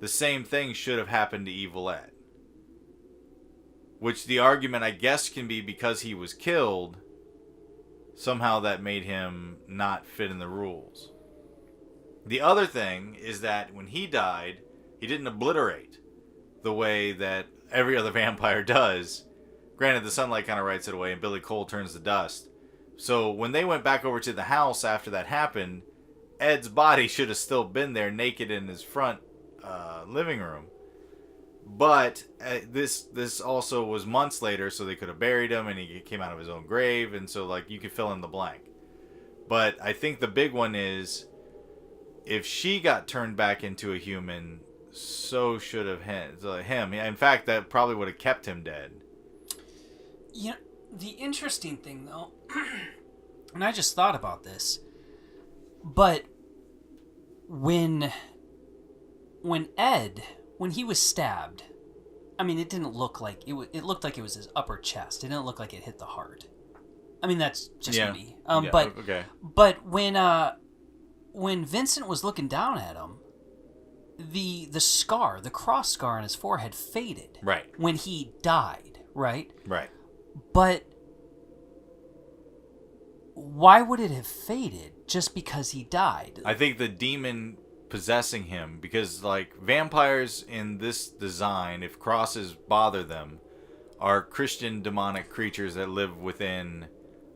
the same thing should have happened to Evil Ed. Which the argument, I guess, can be because he was killed, somehow that made him not fit in the rules. The other thing is that when he died, he didn't obliterate the way that every other vampire does. Granted, the sunlight kind of writes it away and Billy Cole turns to dust. So when they went back over to the house after that happened, Ed's body should have still been there naked in his front living room. But this also was months later, so they could have buried him and he came out of his own grave. And so, like, you could fill in the blank. But I think the big one is, if she got turned back into a human, so should have him. In fact, that probably would have kept him dead. You know, the interesting thing, though, and I just thought about this, but when Ed, when he was stabbed, I mean, it didn't look like it looked like it was his upper chest. It didn't look like it hit the heart. I mean, that's just me. But when Vincent was looking down at him, the scar, the cross scar on his forehead faded. Right. When he died, right? Right. But why would it have faded just because he died? I think the demon possessing him, because, like, vampires in this design, if crosses bother them, are Christian demonic creatures that live within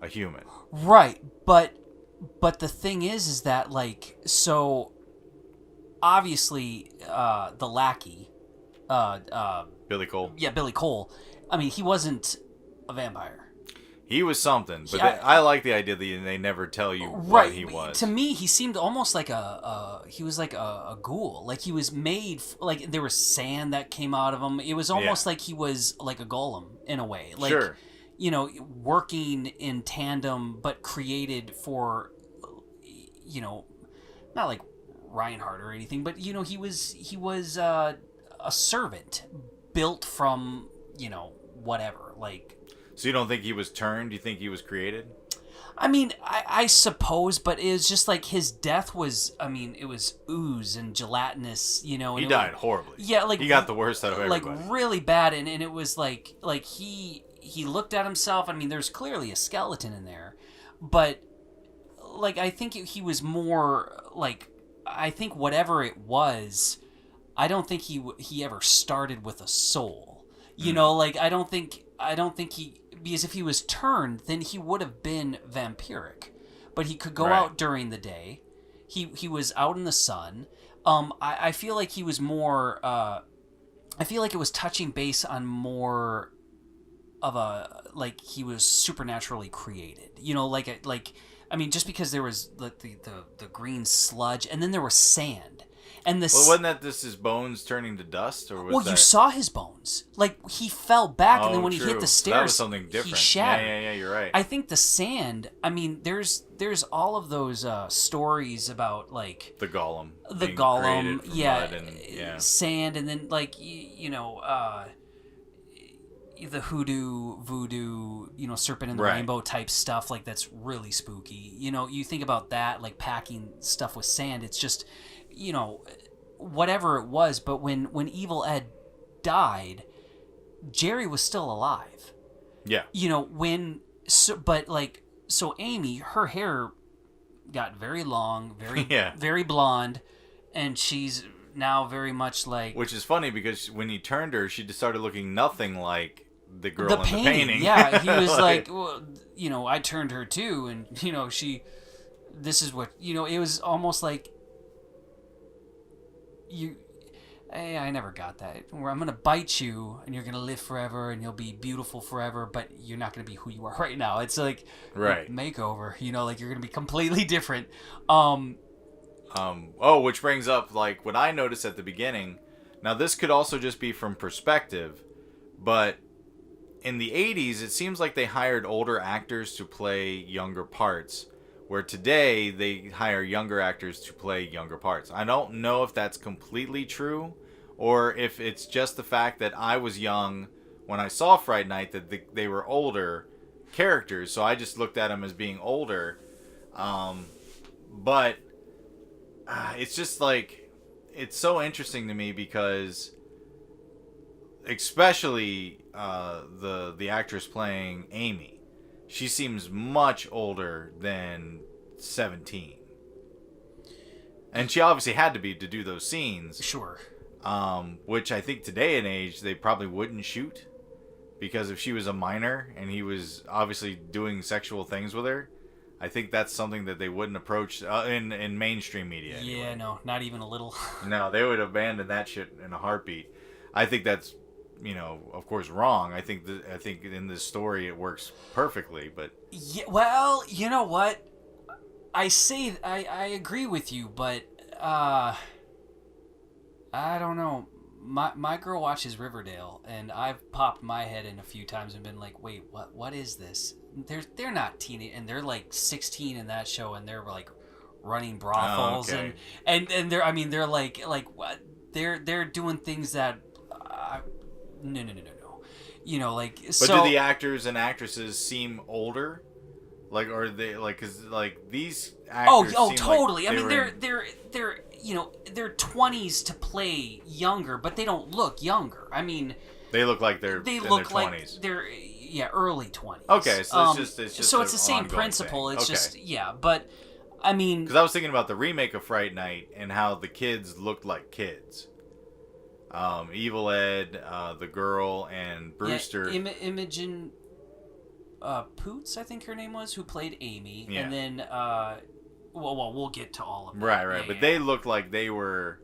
a human. Right, but the thing is that, like, so obviously the lackey, Billy Cole. Yeah, Billy Cole. I mean, he wasn't a vampire. He was something, but I like the idea that they never tell you what he was. To me, he seemed almost like he was like a ghoul. Like he was made, like there was sand that came out of him. It was almost like he was like a golem in a way. Like, sure. You know, working in tandem, but created for, you know, not like Reinhardt or anything, but, you know, he was a servant built from, you know, whatever, like. So you don't think he was turned? You think he was created? I mean, I suppose, but it was just like his death was, I mean, it was ooze and gelatinous, you know. And he died horribly. Yeah, like. He got the worst out of everybody. Like, really bad, and it was like he looked at himself. I mean, there's clearly a skeleton in there, but, like, I think he was more, like, I think whatever it was, I don't think he ever started with a soul. You know, like, I don't think he, because if he was turned, then he would have been vampiric. But he could go out during the day. He was out in the sun. I feel like he was more, I feel like it was touching base on more of a, like, he was supernaturally created. You know, like I mean, just because there was like the green sludge, and then there was sand. And wasn't that just his bones turning to dust, or was you saw his bones. Like, he fell back, and then when true. he hit the stairs, So that was something different. He shattered. Yeah, you're right. I think the sand. I mean, there's all of those stories about, like, the golem, mud and, sand, and then, like, you know, the voodoo, you know, serpent in the rainbow type stuff. Like, that's really spooky. You know, you think about that, like packing stuff with sand. It's just, you know, whatever it was. But when Evil Ed died, Jerry was still alive. Yeah. You know, so Amy, her hair got very long, very blonde, and she's now very much like. Which is funny because when he turned her, she just started looking nothing like the girl in the painting. Yeah, he was like, well, you know, I turned her too, and, you know, this is what, you know, it was almost like. I never got that. Where I'm gonna bite you and you're gonna live forever and you'll be beautiful forever, but you're not gonna be who you are right now. It's like makeover, you know, like you're gonna be completely different. Which brings up, like, what I noticed at the beginning. Now, this could also just be from perspective, but in the 80s, it seems like they hired older actors to play younger parts. Where today, they hire younger actors to play younger parts. I don't know if that's completely true, or if it's just the fact that I was young when I saw Fright Night, that they were older, characters, so I just looked at them as being older. But it's just like, it's so interesting to me because, especially the actress playing Amy, she seems much older than 17, and she obviously had to be to do those scenes. Sure. Which I think today and age they probably wouldn't shoot, because if she was a minor and he was obviously doing sexual things with her, I think that's something that they wouldn't approach in mainstream media. Anyway. Yeah, no, not even a little. No, they would abandon that shit in a heartbeat. I think that's, of course, wrong. I think in this story it works perfectly, but Yeah, well, you know what? I agree with you, but I don't know. My girl watches Riverdale, and I've popped my head in a few times and been like, "Wait, what is this?" They're not teenage, and they're like 16 in that show, and they're like running brothels, okay. and they're like what? They're doing things that no. Like, but so do the actors and actresses seem older? Like, are they like, cause like these actors? Oh, seem totally. Like I mean, they're they're 20s to play younger, but they don't look younger. I mean, they look like they're they in look their 20s. like they're early 20s. Okay, so it's just so it's an the same ongoing principle. thing. It's Okay. just but I mean, Because I was thinking about the remake of Fright Night and how the kids looked like kids. Evil Ed, the girl, and Brewster. Yeah, Imogen Poots, I think her name was, who played Amy, Yeah. and then we'll get to all of that. Right, Yeah, but yeah. they looked like they were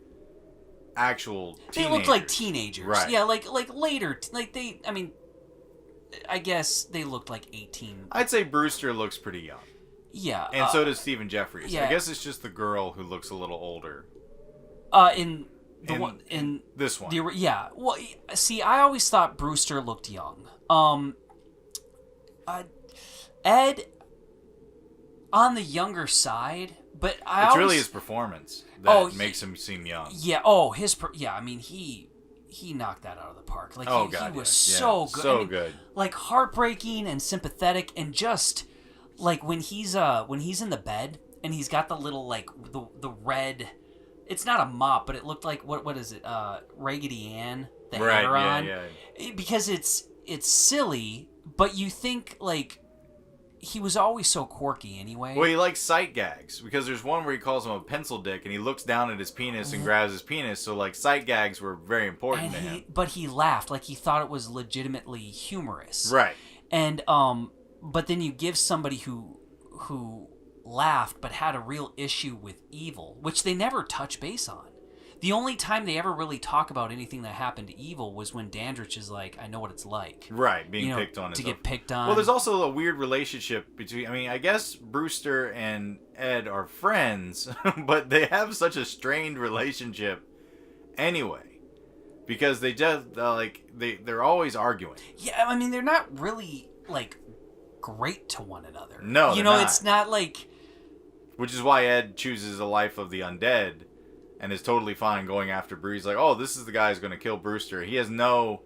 actual teenagers. They looked like teenagers. Right. Yeah, like later, like they. I mean, I guess they looked like 18. I'd say Brewster looks pretty young. Yeah, And so does Stephen Jeffries. yeah. I guess it's just the girl who looks a little older. In this one. Yeah. Well, see, I always thought Brewster looked young. Ed on the younger side, but It's really his performance that makes him seem young. Yeah. Oh, I mean, he knocked that out of the park. Like, he was so good. So good. Like, heartbreaking and sympathetic, and just like when he's in the bed and he's got the little, like, the red. It's not a mop, but it looked like what is it? Raggedy Ann, the hair on. Yeah. Because it's silly, but you think, like, he was always so quirky anyway. Well, he likes sight gags, because there's one where he calls him a pencil dick and he looks down at his penis and grabs his penis, so like sight gags were very important to him. But he laughed, like he thought it was legitimately humorous. Right. And but then you give somebody who laughed but had a real issue with evil, which they never touch base on. The only time they ever really talk about anything that happened to Evil was when Dandridge is like, I know what it's like. Right, being picked on. To get picked on. Well, there's also a weird relationship between... I mean, I guess Brewster and Ed are friends, but they have such a strained relationship anyway. Because they just, they're always arguing. Yeah, I mean, they're not really, like, great to one another. No, they're not. It's not like... Which is why Ed chooses a life of the undead and is totally fine going after Brewster. He's like, oh, this is the guy who's going to kill Brewster. He has no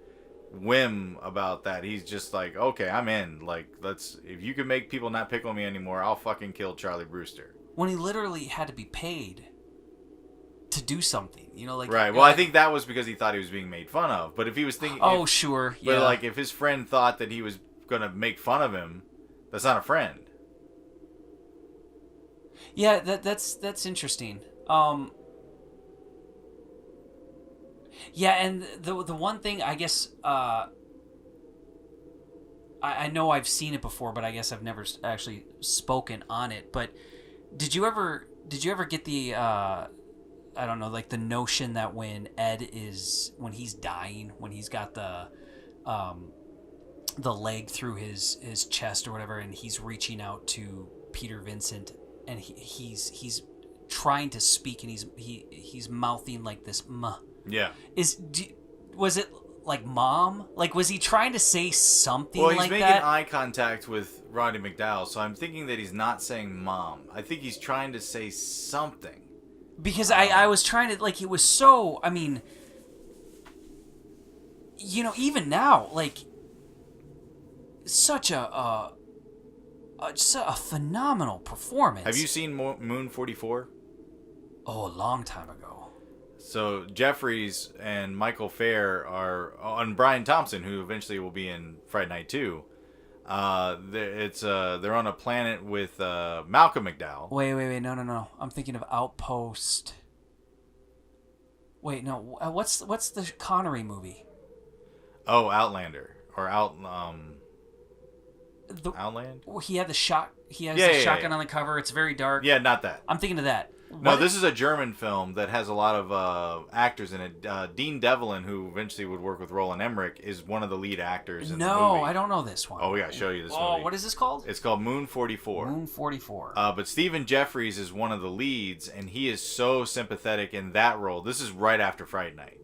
whim about that. He's just like, okay, I'm in. Like, if you can make people not pick on me anymore, I'll fucking kill Charlie Brewster. When he literally had to be paid to do something, Right. Well, I think that was because he thought he was being made fun of. But if he was thinking... Oh, sure. Yeah. But, like, if his friend thought that he was going to make fun of him, that's not a friend. Yeah, that's interesting. Yeah, and the one thing, I guess, I know I've seen it before, but I guess I've never actually spoken on it. But did you ever get the I don't know, like the notion that when when he's dying, when he's got the leg through his chest or whatever, and he's reaching out to Peter Vincent, and he's trying to speak, and he's mouthing like this Yeah. Was it like mom? Like, was he trying to say something like that? Well, he's making eye contact with Roddy McDowell, so I'm thinking that he's not saying mom. I think he's trying to say something. Because I was trying to, like, it was so, I mean, even now, like, such a just a phenomenal performance. Have you seen Moon 44? Oh, a long time ago. So Jeffries and Michael Fair and Brian Thompson, who eventually will be in Fright Night 2. They're on a planet with Malcolm McDowell. Wait, no. I'm thinking of Outpost. Wait, no. What's the Connery movie? Oh, Outlander or Outland. He had the shot. He has Yeah, a yeah, shotgun yeah. on the cover. It's very dark. Yeah, not that. I'm thinking of that. No, this is a German film that has a lot of actors in it. Dean Devlin, who eventually would work with Roland Emmerich, is one of the lead actors in the movie. No, I don't know this one. Oh, we gotta show you this movie. Oh, what is this called? It's called Moon 44. Moon 44. But Stephen Jeffries is one of the leads, and he is so sympathetic in that role. This is right after Fright Night.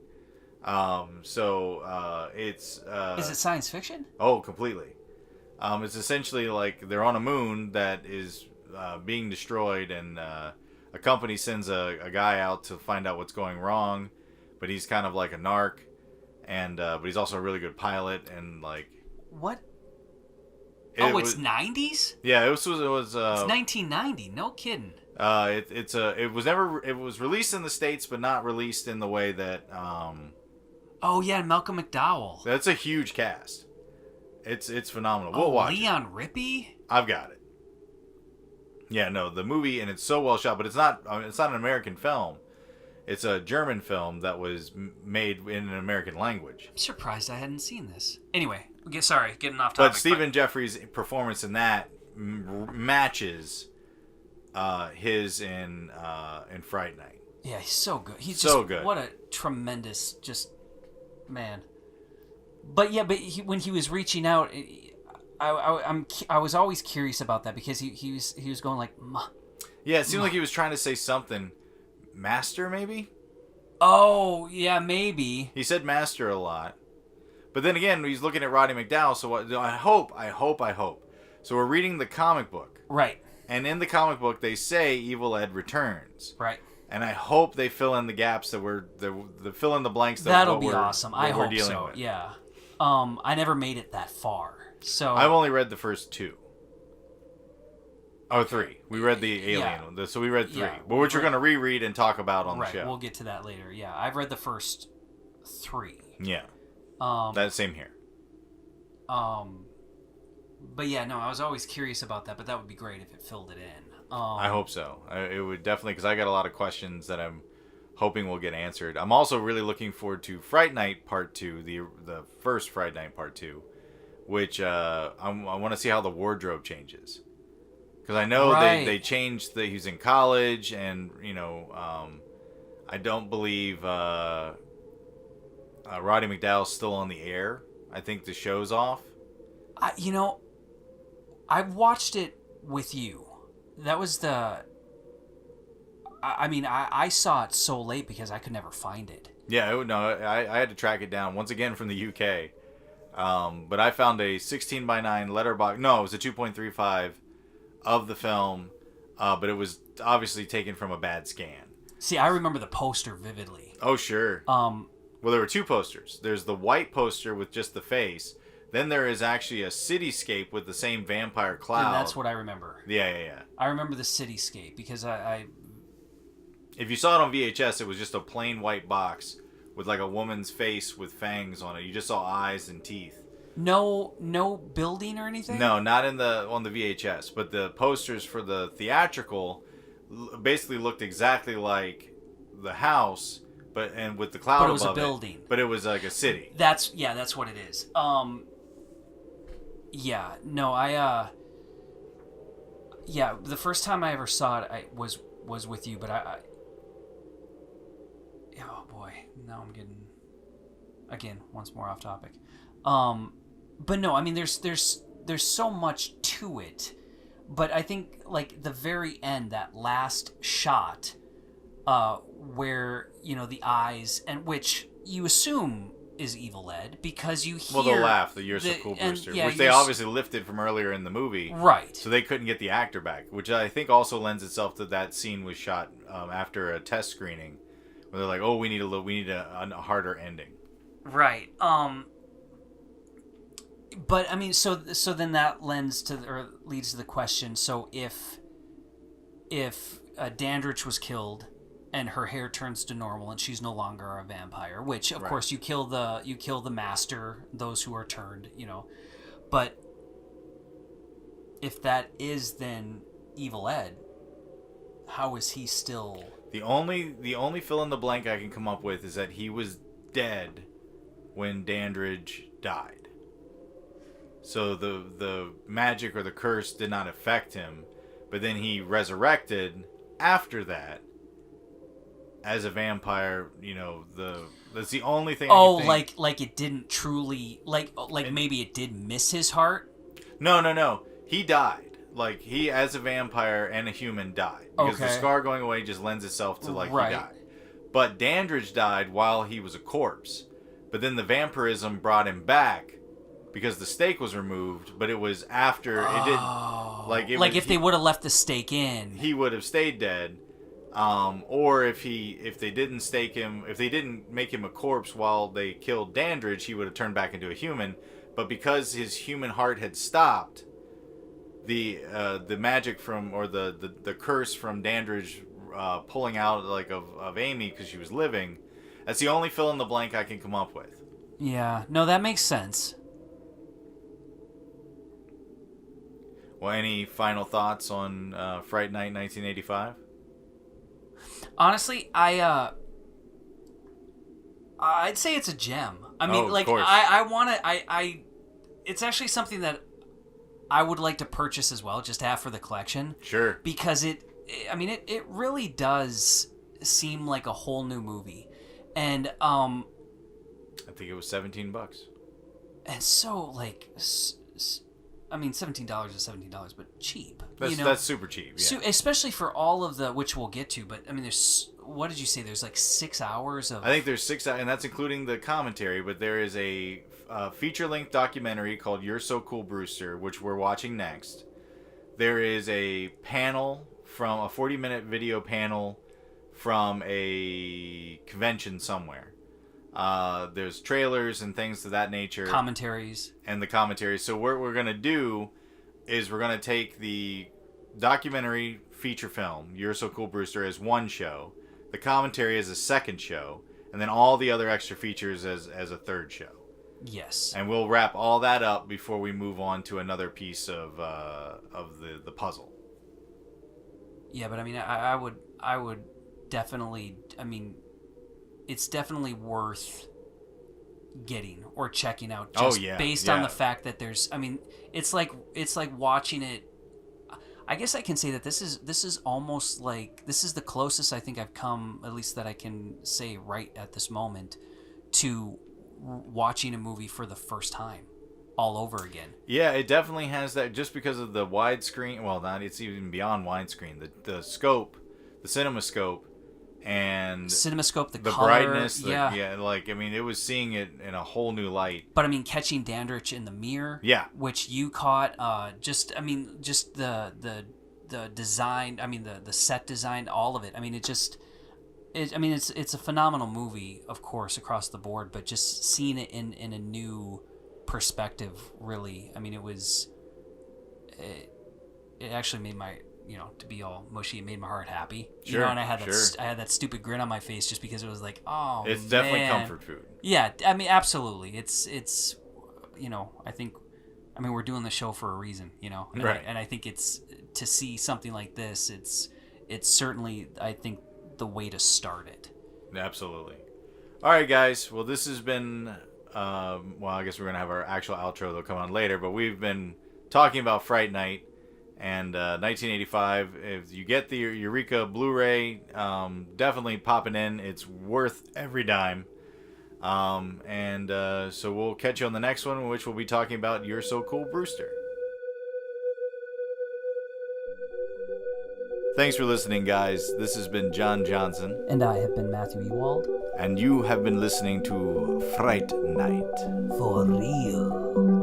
It's... is it science fiction? Oh, completely. It's essentially like they're on a moon that is being destroyed, and a company sends a guy out to find out what's going wrong, but he's kind of like a narc, and but he's also a really good pilot, and like... What? It's 90s? Yeah, it was it's 1990. No kidding. It was released in the States, but not released in the way that... Oh, yeah, Malcolm McDowell. That's a huge cast. It's phenomenal. We'll watch Leon Rippey? I've got it. Yeah, no, the movie, and it's so well shot, but it's not an American film. It's a German film that was made in an American language. I'm surprised I hadn't seen this. Anyway, getting off topic. But Stephen Jeffries' performance in that matches his in Fright Night. Yeah, he's so good. He's so just, good. What a tremendous, man. But yeah, when he was reaching out, I was always curious about that because he was going like, yeah, it seemed like he was trying to say something. Master, maybe? Oh, yeah, maybe. He said master a lot. But then again, he's looking at Roddy McDowell, so I hope. So we're reading the comic book. Right. And in the comic book, they say Evil Ed returns. Right. And I hope they fill in the gaps the fill in the blanks. That'll be awesome. I hope so. With. Yeah. I never made it that far, so I've only read the first 2. Oh, 3. We read the Alien one, so we read 3. Yeah, but which we're going to reread and talk about on the show. We'll get to that later. Yeah, I've read the first 3. Yeah. That same here. But yeah, no, I was always curious about that. But that would be great if it filled it in. I hope so. It would definitely, because I got a lot of questions that I'm hoping will get answered. I'm also really looking forward to Fright Night Part 2, the first Fright Night Part 2, which I want to see how the wardrobe changes. Because I know they changed he's in college, and, I don't believe Roddy McDowell's still on the air. I think the show's off. I watched it with you. That was I saw it so late because I could never find it. Yeah, I had to track it down once again from the UK. But I found a 16:9 letterbox. No, it was a 2.35 of the film, but it was obviously taken from a bad scan. See, I remember the poster vividly. Oh, sure. Well, there were 2 posters. There's the white poster with just the face. Then there is actually a cityscape with the same vampire cloud. And that's what I remember. Yeah. I remember the cityscape because I if you saw it on VHS, it was just a plain white box with like a woman's face with fangs on it. You just saw eyes and teeth. No building or anything? No, not on the VHS, but the posters for the theatrical basically looked exactly like the house, and with the cloud above it. But it was a building. But it was like a city. That's what it is. Yeah, no, the first time I ever saw it, was with you, but oh boy, now I'm getting, again, once more off topic. But no, I mean, there's so much to it, but I think, like, the very end, that last shot, where, the eyes, and which you assume is Evil Ed, because you hear... Well, the laugh, the You're So Cool Brewster, which they obviously lifted from earlier in the movie. Right. So they couldn't get the actor back, which I think also lends itself to that scene was shot after a test screening, where they're like, oh, we need a harder ending. Right. But I mean, so then that leads to the question. So if Dandridge was killed and her hair turns to normal and she's no longer a vampire, which of course you kill the master, those who are turned, but if that is then Evil Ed, how is he still? The only fill in the blank I can come up with is that he was dead when Dandridge died. So the magic or the curse did not affect him, but then he resurrected after that as a vampire. That's the only thing. Oh, like it didn't truly maybe it did miss his heart. No. He died. Like, he, as a vampire and a human, died. Because the scar going away just lends itself to, he died. But Dandridge died while he was a corpse. But then the vampirism brought him back because the stake was removed, but it was after it did. If they would have left the stake in, he would have stayed dead. Or if they didn't stake him, if they didn't make him a corpse while they killed Dandridge, he would have turned back into a human. But because his human heart had stopped, the magic from, or the curse from Dandridge pulling out of Amy because she was living, that's the only fill in the blank I can come up with. Yeah, no, that makes sense. Well, any final thoughts on Fright Night 1985? Honestly, I'd say it's a gem. I mean, of course. I want to. It's actually something that I would like to purchase as well, just to have for the collection. Sure. Because it really does seem like a whole new movie, and I think it was $17. And so $17 is $17, but cheap. That's super cheap. Yeah. Especially for all of the, which we'll get to. But I mean, there's, what did you say? There's 6 hours of. I think there's 6 hours, and that's including the commentary. But there is a feature-length documentary called "You're So Cool, Brewster," which we're watching next. There is a panel from a 40-minute video panel from a convention somewhere. There's trailers and things of that nature. Commentaries. And the commentaries. So what we're going to do is we're going to take the documentary feature film, You're So Cool, Brewster, as one show. The commentary as a second show. And then all the other extra features as a third show. Yes. And we'll wrap all that up before we move on to another piece of the puzzle. Yeah, but I mean, I would definitely, I mean, it's definitely worth getting or checking out just based on the fact that there's, I mean, it's like watching it. I guess I can say that this is almost like, this is the closest I think I've come, at least that I can say right at this moment, to watching a movie for the first time all over again. Yeah, it definitely has that, just because of the widescreen. Well, it's even beyond widescreen. The scope, the CinemaScope, and CinemaScope, the color, brightness. I mean, it was seeing it in a whole new light. But I mean, catching Dandridge in the mirror, which you caught, just the design. I mean, the set design, all of it. I mean, it's a phenomenal movie, of course, across the board. But just seeing it in a new perspective, really. I mean, it actually made my, to be all mushy, it made my heart happy. Sure, and I had that stupid grin on my face just because it was like, oh, it's definitely comfort food. Yeah, I mean, absolutely. It's I think, I mean, we're doing the show for a reason, and right. I think it's, to see something like this, it's certainly, I think, the way to start it. Absolutely. All right, guys. Well, this has been, I guess we're going to have our actual outro that'll come on later, but we've been talking about Fright Night and 1985. If you get the Eureka Blu-ray, definitely pop it in. It's worth every dime. So we'll catch you on the next one, in which we'll be talking about You're So Cool, Brewster. Thanks for listening, guys. This has been John Johnson. And I have been Matthew Ewald. And you have been listening to Fright Night. For real.